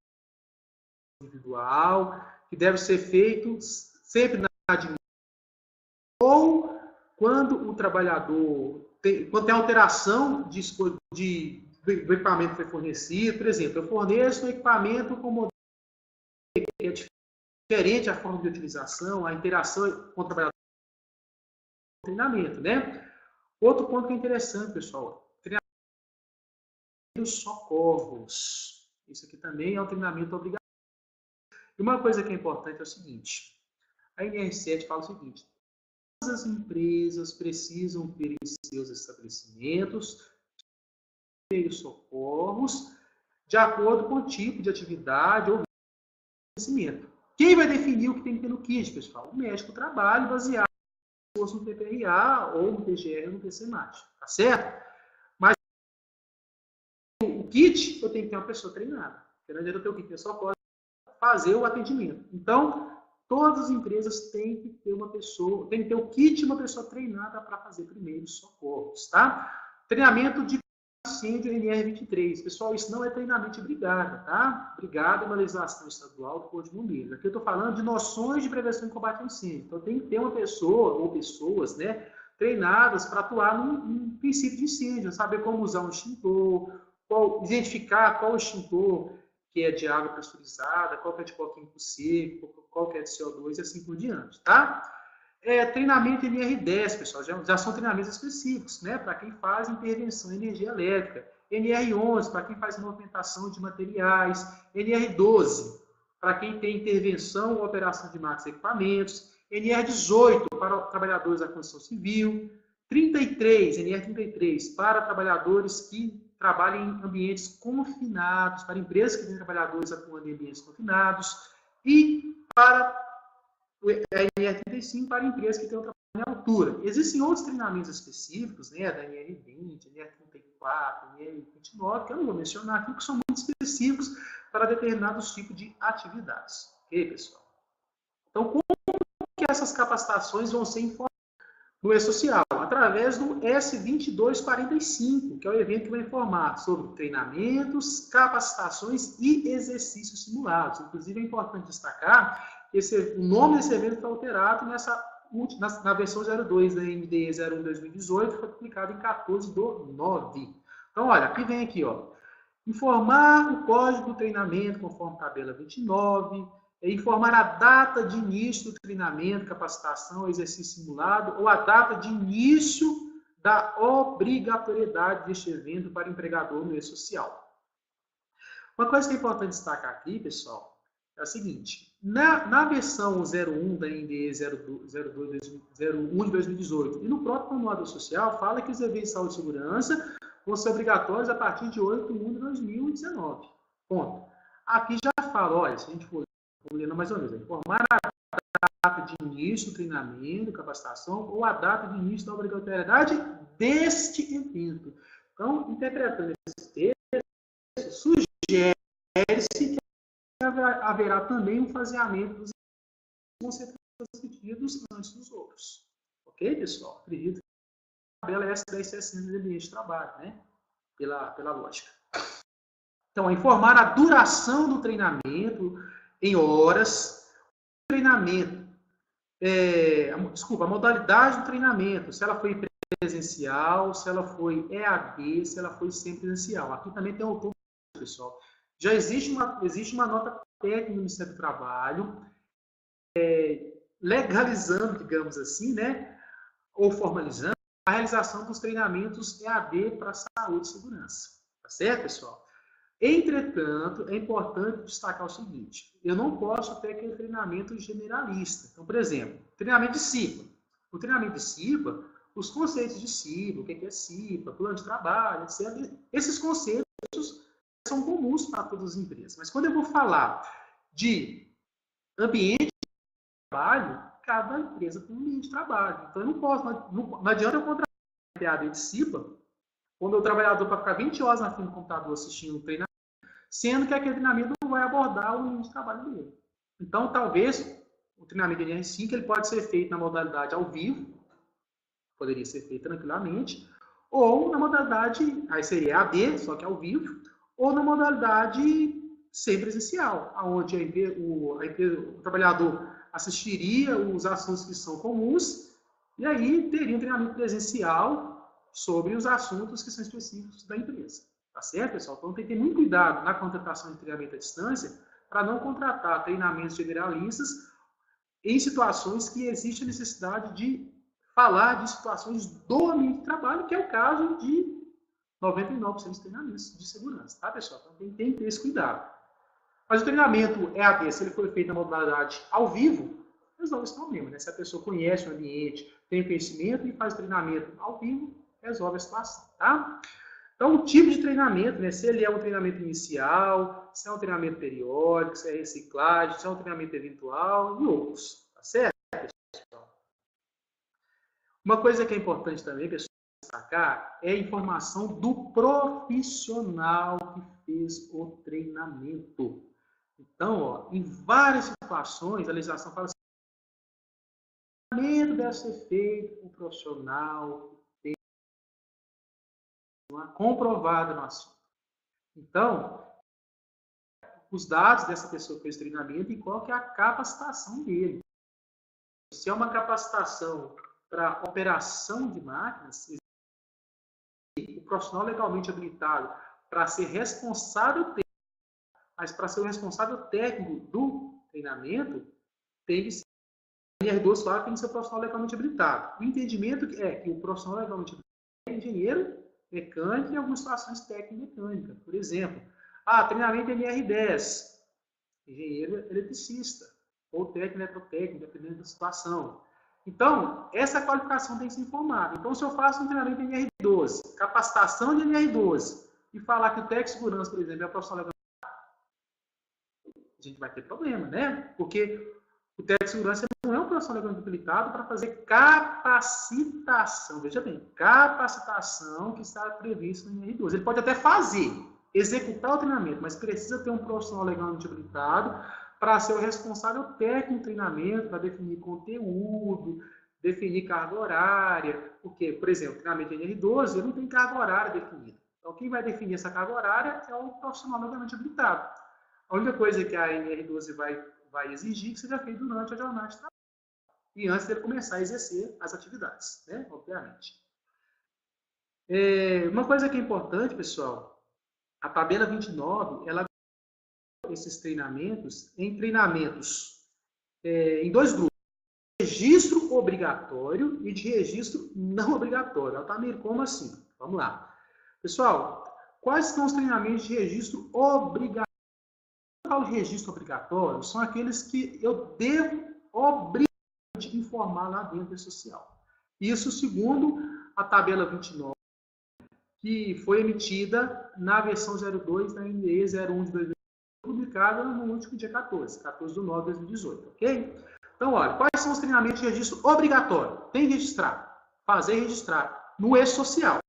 individual, que deve ser feito sempre na administração, ou quando o trabalhador quando tem alteração do equipamento que foi fornecido. Por exemplo, eu forneço um equipamento com modelo que é diferente a forma de utilização, a interação com o trabalhador, treinamento, né? Outro ponto que é interessante, pessoal, treinamento dos socorros. Isso aqui também é um treinamento obrigatório. E uma coisa que é importante é o seguinte, a NR7 fala o seguinte, todas as empresas precisam ter em seus estabelecimentos primeiros socorros de acordo com o tipo de atividade ou conhecimento. Quem vai definir o que tem que ter no kit, pessoal? O médico do trabalho, baseado no PPRA ou no PGR ou no PCMAT, tá certo? Mas o kit, eu tenho que ter uma pessoa treinada. Porque não adianta eu ter o kit, eu só posso fazer o atendimento. Então, todas as empresas têm que ter uma pessoa, tem que ter o kit de uma pessoa treinada para fazer primeiros socorros, tá? Treinamento de incêndio NR23. Pessoal, isso não é treinamento de brigada, tá? Brigada é uma legislação estadual do Corpo de Bombeiros. Aqui eu estou falando de noções de prevenção e combate ao incêndio. Então, tem que ter uma pessoa ou pessoas, né, treinadas para atuar num princípio de incêndio, saber como usar um extintor, identificar qual extintor que é de água pressurizada, qual que é de coquinho seco, qual que é de CO2 e assim por diante, tá? Treinamento NR10, pessoal, já são treinamentos específicos, né, para quem faz intervenção em energia elétrica. NR11, para quem faz movimentação de materiais. NR12, para quem tem intervenção ou operação de máquinas e equipamentos. NR18, para trabalhadores da construção civil. 33, NR33, para trabalhadores que trabalham em ambientes confinados, para empresas que têm trabalhadores atuando em ambientes confinados. E para a NR35 para empresas que têm um trabalho em altura. Existem outros treinamentos específicos, né, da NR20, NR34, NR29, que eu não vou mencionar aqui, que são muito específicos para determinados tipos de atividades. Ok, pessoal? Então, como que essas capacitações vão ser informadas no E-Social? Através do S2245, que é o evento que vai informar sobre treinamentos, capacitações e exercícios simulados. Inclusive, é importante destacar o nome desse evento foi alterado na versão 02 da NDE 01/2018, foi publicado em 14/9. Então, olha, aqui vem aqui, ó, informar o código do treinamento conforme tabela 29, informar a data de início do treinamento, capacitação, exercício simulado, ou a data de início da obrigatoriedade deste evento para o empregador no E-Social. Uma coisa que é importante destacar aqui, pessoal, é o seguinte, na versão 01 da NDE 01 de 2018 e no próprio Manual do Social, fala que os eventos de saúde e segurança vão ser obrigatórios a partir de 8 de 1 de 2019. Ponto. Aqui já fala, olha, se a gente for lendo mais ou menos, informar a data de início do treinamento, capacitação, ou a data de início da obrigatoriedade deste evento. Então, interpretando esse texto, sugere-se que haverá também um faseamento dos que vão ser transmitidos antes dos outros. Ok, pessoal? Acredito que a tabela é essa 1060 de ambiente de trabalho, né? Pela lógica. Então, informar a duração do treinamento em horas, treinamento, a modalidade do treinamento, se ela foi presencial, se ela foi EAD, se ela foi semipresencial. Aqui também tem um ponto, pessoal. Já existe uma nota técnica no Ministério do Trabalho, legalizando, digamos assim, né, ou formalizando a realização dos treinamentos EAD para saúde e segurança. Tá certo, pessoal? Entretanto, é importante destacar o seguinte: eu não posso ter aquele treinamento generalista. Então, por exemplo, treinamento de CIPA. O treinamento de CIPA, os conceitos de CIPA, o que é CIPA, plano de trabalho, etc., esses conceitos são comuns para todas as empresas. Mas quando eu vou falar de ambiente de trabalho, cada empresa tem um ambiente de trabalho. Então, eu não posso, não adianta eu contratar um PhD de CIPA, quando o trabalhador para ficar 20 horas na frente do computador assistindo um treinamento, sendo que aquele treinamento não vai abordar o ambiente de trabalho dele. Então, talvez, o treinamento de NR5 ele pode ser feito na modalidade ao vivo, poderia ser feito tranquilamente, ou na modalidade, aí seria AD, só que ao vivo, ou na modalidade semipresencial, onde o trabalhador assistiria os assuntos que são comuns, e aí teria um treinamento presencial sobre os assuntos que são específicos da empresa. Tá certo, pessoal? Então tem que ter muito cuidado na contratação de treinamento à distância para não contratar treinamentos generalistas em situações que existe a necessidade de falar de situações do ambiente de trabalho, que é o caso de 99% dos treinamentos de segurança, tá, pessoal? Então tem que ter esse cuidado. Mas o treinamento EAD, se ele for feito na modalidade ao vivo, resolve esse problema, né? Se a pessoa conhece o ambiente, tem conhecimento e faz treinamento ao vivo, resolve a situação, tá? Então, o tipo de treinamento, né? Se ele é um treinamento inicial, se é um treinamento periódico, se é reciclagem, se é um treinamento eventual e outros, tá certo? Uma coisa que é importante também, pessoal, destacar é a informação do profissional que fez o treinamento. Então, ó, em várias situações, a legislação fala assim, o treinamento deve ser feito por um profissional que tem uma comprovada no assunto. Então, os dados dessa pessoa que fez o treinamento e qual que é a capacitação dele. Se é uma capacitação para operação de máquinas, o profissional legalmente habilitado para ser responsável técnico, mas para ser o responsável técnico do treinamento, tem que ser, o NR12 fala que tem que ser o profissional legalmente habilitado. O entendimento é que o profissional legalmente habilitado é engenheiro mecânico em algumas situações técnico-mecânicas. Por exemplo, treinamento NR10, engenheiro eletricista, ou técnico eletrotécnico, dependendo da situação. Então, essa qualificação tem que ser informada. Então, se eu faço um treinamento em NR12, capacitação de NR12, e falar que o técnico de segurança, por exemplo, é o profissional legal, a gente vai ter problema, né? Porque o técnico de segurança não é um profissional legal habilitado para fazer capacitação. Veja bem, capacitação que está prevista no NR12. Ele pode até fazer, executar o treinamento, mas precisa ter um profissional legalmente habilitado para ser o responsável técnico do treinamento, para definir conteúdo, definir carga horária. Porque, por exemplo, o treinamento NR12 ele não tem carga horária definida. Então, quem vai definir essa carga horária é o profissional legalmente habilitado. A única coisa que a NR12 vai exigir que seja feito durante a jornada de trabalho. E antes dele começar a exercer as atividades, né? Obviamente. Uma coisa que é importante, pessoal, a tabela 29, ela esses treinamentos em treinamentos em dois grupos, registro obrigatório e de registro não obrigatório. Altamir, como assim? Vamos lá. Pessoal, quais são os treinamentos de registro obrigatório? Quando eu falo registro obrigatório, são aqueles que eu devo obrigatoriamente informar lá dentro da social. Isso segundo a tabela 29, que foi emitida na versão 02 da NE 01 de 2018, publicada no último dia 14 de nove de 2018, ok? Então, olha, quais são os treinamentos de registro obrigatório? Tem que registrar, fazer e registrar no E-Social.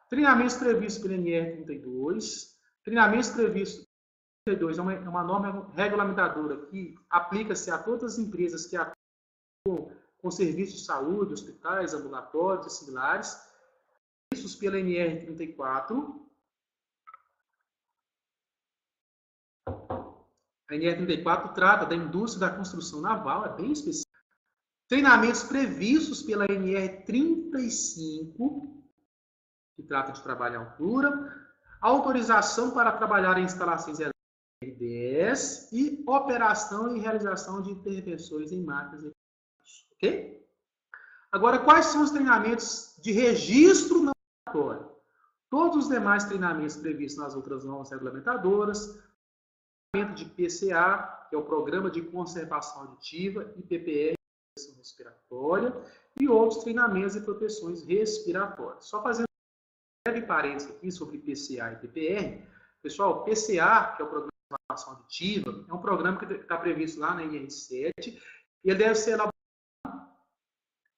Treinamentos previstos pela NR 32, treinamentos previstos pela 32 é uma norma regulamentadora que aplica-se a todas as empresas que atuam com serviços de saúde, hospitais, ambulatórios e similares, previstos pela NR 34, A NR34 trata da indústria da construção naval, é bem específico. Treinamentos previstos pela NR35, que trata de trabalho em altura. Autorização para trabalhar em instalações NR10 e operação e realização de intervenções em máquinas e equipamentos. Ok? Agora, quais são os treinamentos de registro não obrigatório? Todos os demais treinamentos previstos nas outras normas regulamentadoras, treinamento de PCA, que é o Programa de Conservação Auditiva, e PPR, proteção respiratória, e outros treinamentos e proteções respiratórias. Só fazendo um breve parênteses aqui sobre PCA e PPR. Pessoal, PCA, que é o Programa de Conservação Auditiva, é um programa que está previsto lá na NR7, e ele deve ser elaborado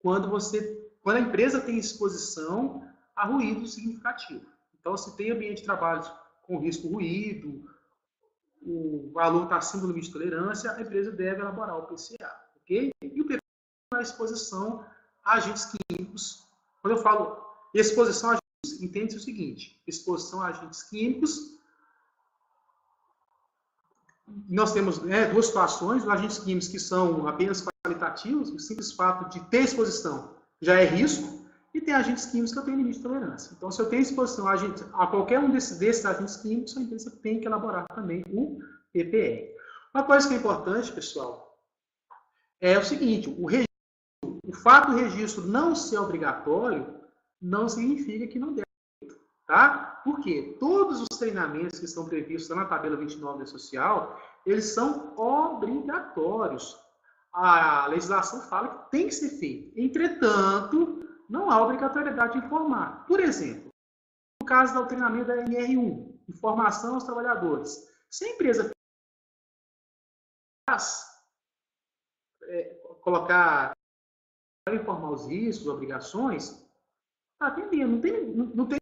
quando a empresa tem exposição a ruído significativo. Então, se tem ambiente de trabalho com risco ruído, o valor está acima do limite de tolerância, a empresa deve elaborar o PCA. Ok? E o PPA é a exposição a agentes químicos. Quando eu falo exposição a agentes, entende-se o seguinte: exposição a agentes químicos. Nós temos duas situações: os agentes químicos que são apenas qualitativos, o simples fato de ter exposição já é risco, e tem agentes químicos que eu tenho limite de tolerância. Então, se eu tenho exposição a qualquer um desses agentes químicos, a empresa tem que elaborar também o PPR. Uma coisa que é importante, pessoal, é o seguinte: o fato do registro não ser obrigatório não significa que não deve. Tá? Por quê? Todos os treinamentos que estão previstos na tabela 29 da social, eles são obrigatórios. A legislação fala que tem que ser feito. Entretanto, não há obrigatoriedade de informar. Por exemplo, no caso do treinamento da NR1, informação aos trabalhadores. Se a empresa colocar para informar os riscos, obrigações, está atendendo. Não tem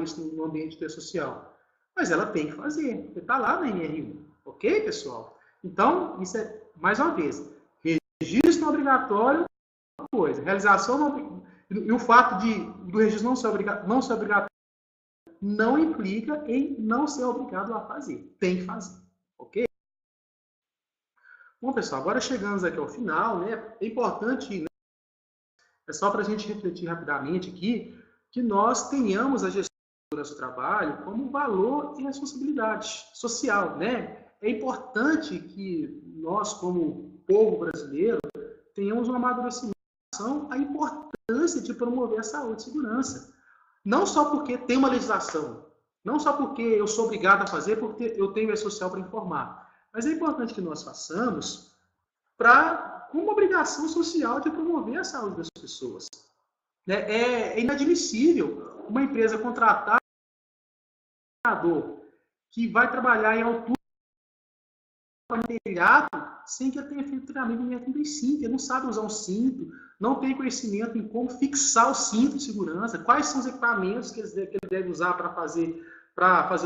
isso no ambiente social. Mas ela tem que fazer, porque está lá na NR1. Ok, pessoal? Então, isso é, mais uma vez, registro obrigatório, uma coisa. Realização, e o fato do registro não ser obrigatório não implica em não ser obrigado a fazer. Tem que fazer. Ok? Bom, pessoal, agora chegamos aqui ao final, né? É importante, né? É só para a gente refletir rapidamente aqui, que nós tenhamos a gestão do nosso trabalho como valor e responsabilidade social, né? É importante que nós, como povo brasileiro, tenhamos um amadurecimento à importância de promover a saúde e segurança. Não só porque tem uma legislação, não só porque eu sou obrigado a fazer, porque eu tenho social para informar, mas é importante que nós façamos com uma obrigação social de promover a saúde das pessoas. É inadmissível uma empresa contratar um trabalhador que vai trabalhar em altura no telhado sem que ele tenha feito treinamento em NR35. Ele não sabe usar um cinto, não tem conhecimento em como fixar o cinto de segurança, quais são os equipamentos que ele deve usar para fazer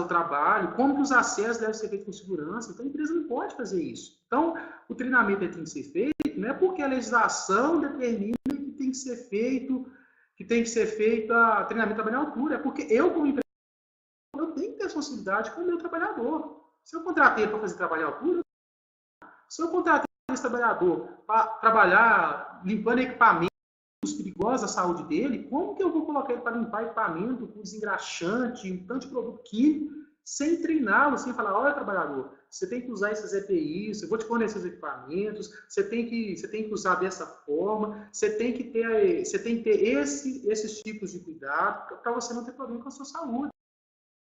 o trabalho, como que os acessos devem ser feitos com segurança. Então, a empresa não pode fazer isso. Então, o treinamento tem que ser feito, não é porque a legislação determina que tem que ser feito a treinamento trabalho em altura, é porque eu, como empresa, eu tenho que ter responsabilidade com o meu trabalhador. Se eu contratei ele para fazer trabalho em altura, se eu contratei esse trabalhador para trabalhar limpando equipamentos perigosos à saúde dele, como que eu vou colocar ele para limpar equipamento com desengraxante, um tanto de produto químico, sem treiná-lo, sem falar: olha, trabalhador, você tem que usar esses EPIs, eu vou te fornecer os equipamentos, você tem que usar dessa forma, você tem que ter esses tipos de cuidado para você não ter problema com a sua saúde.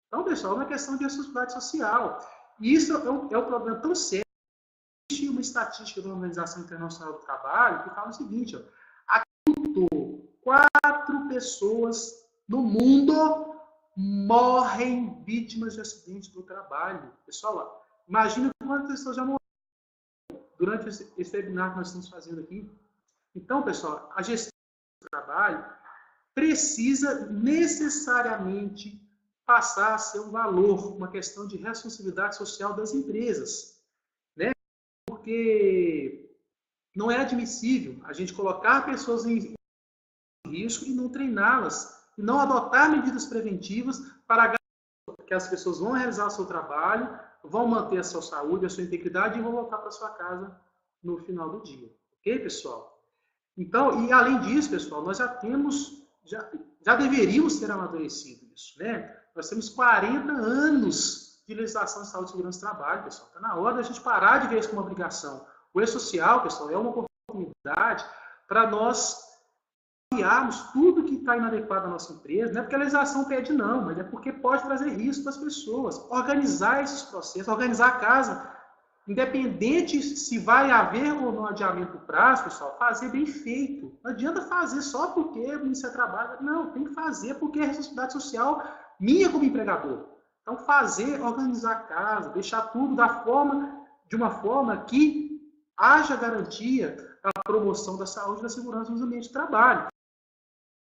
Então, pessoal, é uma questão de responsabilidade social. E isso é um problema tão sério. Existe uma estatística da Organização Internacional do Trabalho que fala o seguinte: 4 pessoas no mundo morrem vítimas de acidentes do trabalho. Pessoal, imagina quantas pessoas já morreram durante esse webinar que nós estamos fazendo aqui. Então, pessoal, a gestão do trabalho precisa necessariamente passar a ser um valor, uma questão de responsabilidade social das empresas, né? Porque não é admissível a gente colocar pessoas em risco e não treiná-las, e não adotar medidas preventivas para garantir que as pessoas vão realizar o seu trabalho, vão manter a sua saúde, a sua integridade e vão voltar para sua casa no final do dia. Ok, pessoal? Então, e além disso, pessoal, nós já deveríamos ter amadurecido isso, né? Nós temos 40 anos de legislação de saúde, segurança e trabalho, pessoal. Está na hora da gente parar de ver isso como uma obrigação. O E-Social, pessoal, é uma oportunidade para nós avaliarmos tudo que está inadequado na nossa empresa. Não é porque a legislação pede não, mas é porque pode trazer risco para as pessoas. Organizar esses processos, organizar a casa, independente se vai haver ou não adiamento do prazo, pessoal, fazer bem feito. Não adianta fazer só porque o Ministério do Trabalho. Não, tem que fazer porque é responsabilidade social minha como empregador. Então, fazer, organizar a casa, deixar tudo de uma forma que haja garantia da promoção da saúde e da segurança nos ambientes de trabalho.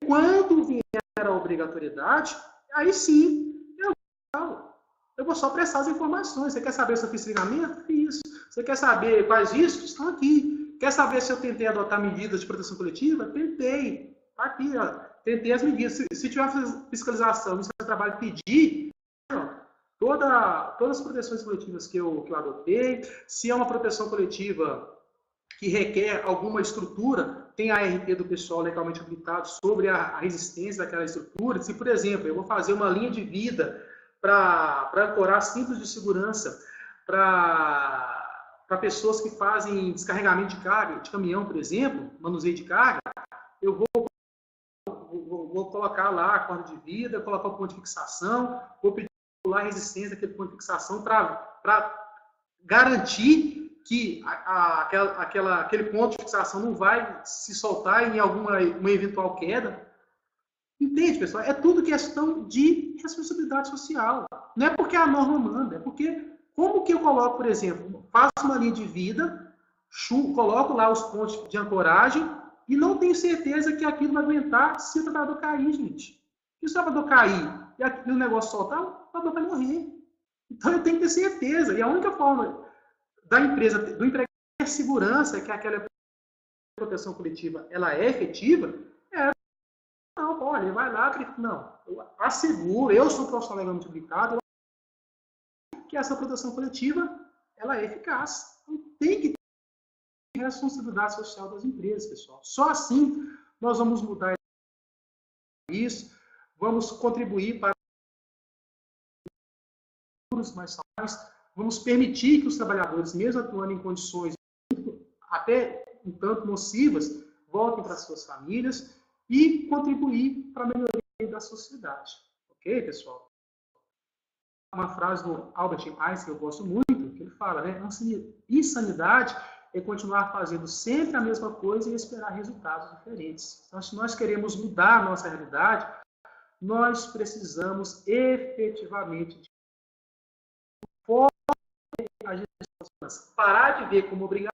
Quando vier a obrigatoriedade, aí sim, eu vou só prestar as informações. Você quer saber se eu fiz treinamento? Isso. Você quer saber quais riscos? Estão aqui. Quer saber se eu tentei adotar medidas de proteção coletiva? Tentei. Está aqui, ó. Tentei as medidas. Se tiver fiscalização, o Ministério do Trabalho pedir, todas as proteções coletivas que eu adotei, se é uma proteção coletiva que requer alguma estrutura, tem a ART do pessoal legalmente habilitado sobre a resistência daquela estrutura. Se, por exemplo, eu vou fazer uma linha de vida para ancorar simples de segurança para pessoas que fazem descarregamento de carga, de caminhão, por exemplo, manuseio de carga, eu vou colocar lá a corda de vida, colocar o ponto de fixação, vou pedir lá a resistência daquele ponto de fixação para garantir que aquele ponto de fixação não vai se soltar em uma eventual queda. Entende, pessoal? É tudo questão de responsabilidade social. Não é porque a norma manda, é porque como que eu coloco, por exemplo, faço uma linha de vida, coloco lá os pontos de ancoragem e não tenho certeza que aquilo vai aguentar se o trabalhador cair, gente. Se o trabalhador cair e o negócio soltar, o trabalhador vai morrer. Então eu tenho que ter certeza. E a única forma da empresa, do empregador ter segurança que aquela proteção coletiva ela é efetiva, não, olha, vai lá, não, eu asseguro, eu sou profissional legalmente habilitado, que essa proteção coletiva ela é eficaz. Então, tem que ter responsabilidade social das empresas, pessoal. Só assim nós vamos mudar isso, vamos contribuir para mais saudáveis, vamos permitir que os trabalhadores, mesmo atuando em condições até um tanto nocivas, voltem para suas famílias e contribuir para a melhoria da sociedade. Ok, pessoal? Uma frase do Albert Einstein que eu gosto muito, que ele fala, né? Insanidade é continuar fazendo sempre a mesma coisa e esperar resultados diferentes. Então, se nós queremos mudar a nossa realidade, nós precisamos efetivamente parar de ver como obrigação.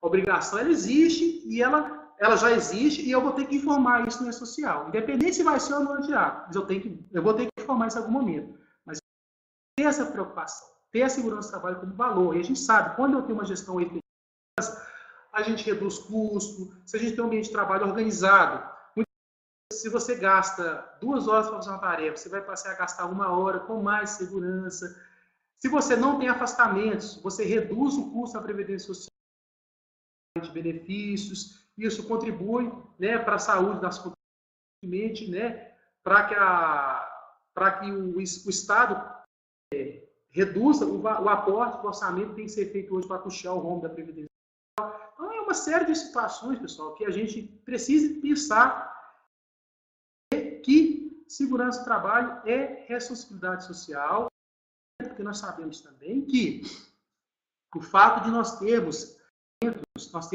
A obrigação ela existe e ela já existe e eu vou ter que informar isso no E-Social. Independente se vai ser ou não adiado, mas eu vou ter que informar isso em algum momento. Mas ter essa preocupação, ter a segurança do trabalho como valor. E a gente sabe, quando eu tenho uma gestão efetiva, a gente reduz custo, se a gente tem um ambiente de trabalho organizado, se você gasta 2 horas para fazer uma tarefa, você vai passar a gastar 1 hora com mais segurança. Se você não tem afastamentos, você reduz o custo da Previdência Social, de benefícios, isso contribui, né, para a saúde das comunidades, né, para que o Estado reduza o aporte do orçamento que tem que ser feito hoje para puxar o rombo da Previdência Social. Então, é uma série de situações, pessoal, que a gente precisa pensar que segurança do trabalho é responsabilidade social, porque nós sabemos também que o fato de nós termos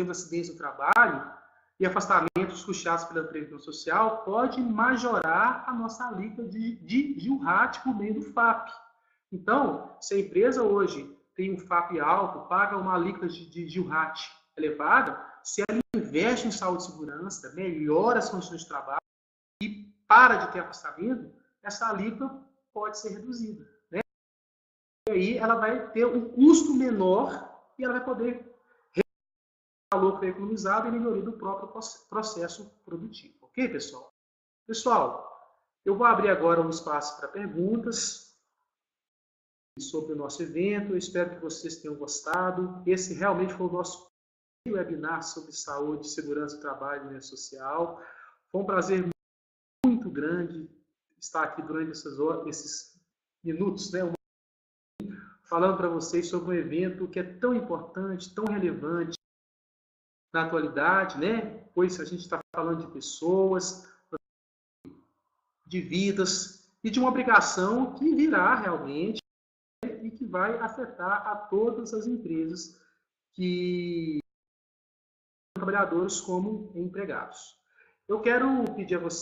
acidentes no trabalho e afastamentos custeados pela Previdência Social pode majorar a nossa alíquota de GILRAT por meio do FAP. Então, se a empresa hoje tem um FAP alto, paga uma alíquota de GILRAT elevada, se ela investe em saúde e segurança, melhora as condições de trabalho e para de ter afastamento, essa alíquota pode ser reduzida, né? E aí ela vai ter um custo menor e ela vai poder valor que é economizado e melhoria do próprio processo produtivo. Ok, pessoal? Pessoal, eu vou abrir agora um espaço para perguntas. sobre o nosso evento. Eu espero que vocês tenham gostado. Esse realmente foi o nosso webinar sobre saúde, segurança do trabalho e meio social. Foi um prazer muito grande estar aqui durante esses minutos, né, falando para vocês sobre um evento que é tão importante, tão relevante na atualidade, né? Pois a gente está falando de pessoas, de vidas e de uma obrigação que virá realmente e que vai afetar a todas as empresas que são trabalhadores como empregados. Eu quero pedir a vocês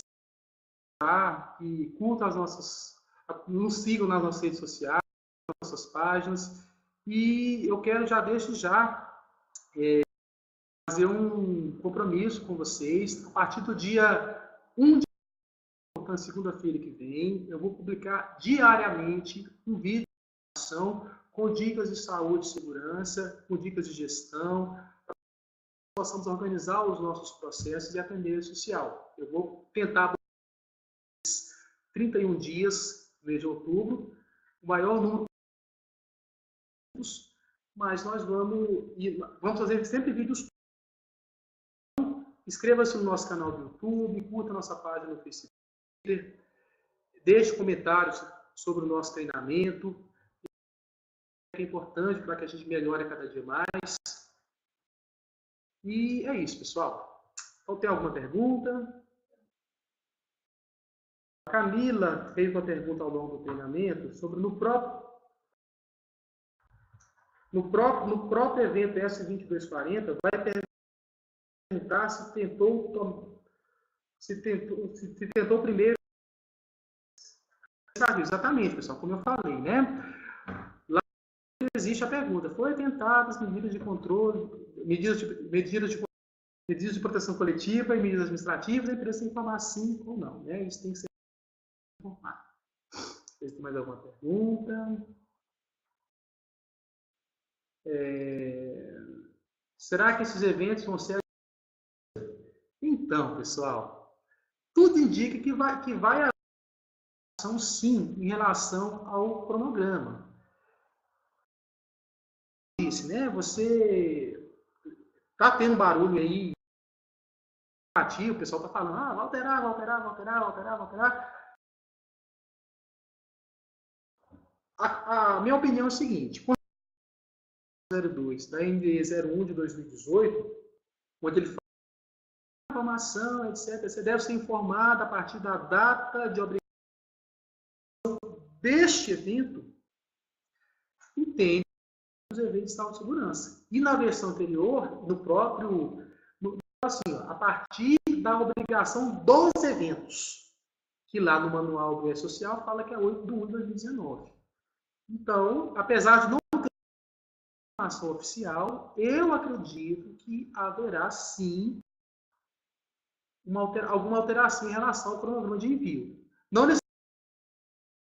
que curtam nos sigam nas nossas redes sociais, nas nossas páginas, e eu quero desde já fazer um compromisso com vocês. A partir do dia 1 de na segunda-feira que vem, eu vou publicar diariamente um vídeo de ação com dicas de saúde e segurança, com dicas de gestão, para que possamos organizar os nossos processos e atender social. Eu vou tentar 31 dias no mês de outubro, o maior número de vídeos, mas nós vamos fazer sempre vídeos. Inscreva-se no nosso canal do YouTube, curta nossa página no Facebook, deixe comentários sobre o nosso treinamento, que é importante para que a gente melhore cada dia mais. E é isso, pessoal. Então, tem alguma pergunta? A Camila fez uma pergunta ao longo do treinamento sobre no próprio evento S2240, vai perguntar se tentou primeiro. Sabe, exatamente, pessoal, como eu falei, né? Lá existe a pergunta: foi tentadas medidas de controle, medidas de proteção coletiva e medidas administrativas, a empresa tem que informar sim ou não, né? Isso tem que ser informado. Vocês têm mais alguma pergunta? Será que esses eventos vão ser... Então, pessoal, tudo indica que vai haver ação sim em relação ao cronograma. Disse, né? Você tá tendo barulho aí, o pessoal tá falando, vai alterar. A minha opinião é o seguinte: 02 da NDE 01 de 2018, onde ele fala que a informação, etc., você deve ser informado a partir da data de obrigação deste evento, entende os eventos de saúde e segurança. E na versão anterior, assim, a partir da obrigação dos eventos, que lá no manual do E-Social fala que é 8 de 1 de 2019. Então, apesar de não informação oficial, eu acredito que haverá sim alguma alteração em relação ao cronograma de envio. Não necessariamente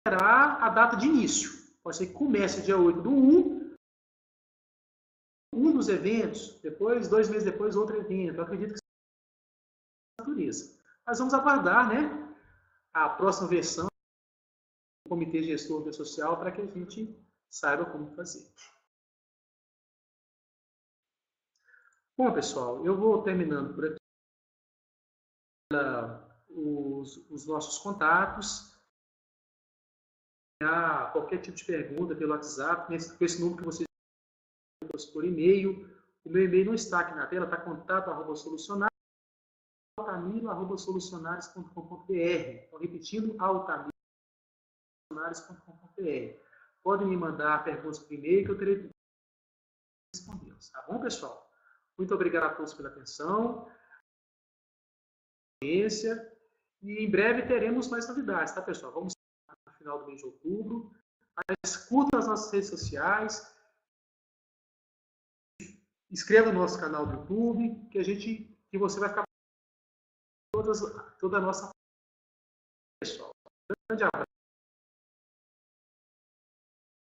será a data de início. Pode ser que comece dia 8 do 1, um dos eventos, depois, 2 meses depois, outro evento. Eu acredito que seja a natureza. Mas vamos aguardar, né, a próxima versão do Comitê Gestor do Social para que a gente saiba como fazer. Bom, pessoal, eu vou terminando por aqui os nossos contatos. Qualquer tipo de pergunta pelo WhatsApp, com esse número que vocês por e-mail. O meu e-mail não está aqui na tela, está contato@solucionares.com.br. Então, repetindo, altamiro@solucionares.com.br. Podem me mandar perguntas por e-mail que eu terei respondê-las. Tá bom, pessoal? Muito obrigado a todos pela atenção. E em breve teremos mais novidades, tá, pessoal? Vamos no final do mês de outubro. Mas curta as nossas redes sociais. Inscreva no nosso canal do YouTube, que você vai ficar toda a nossa... Pessoal, um grande abraço.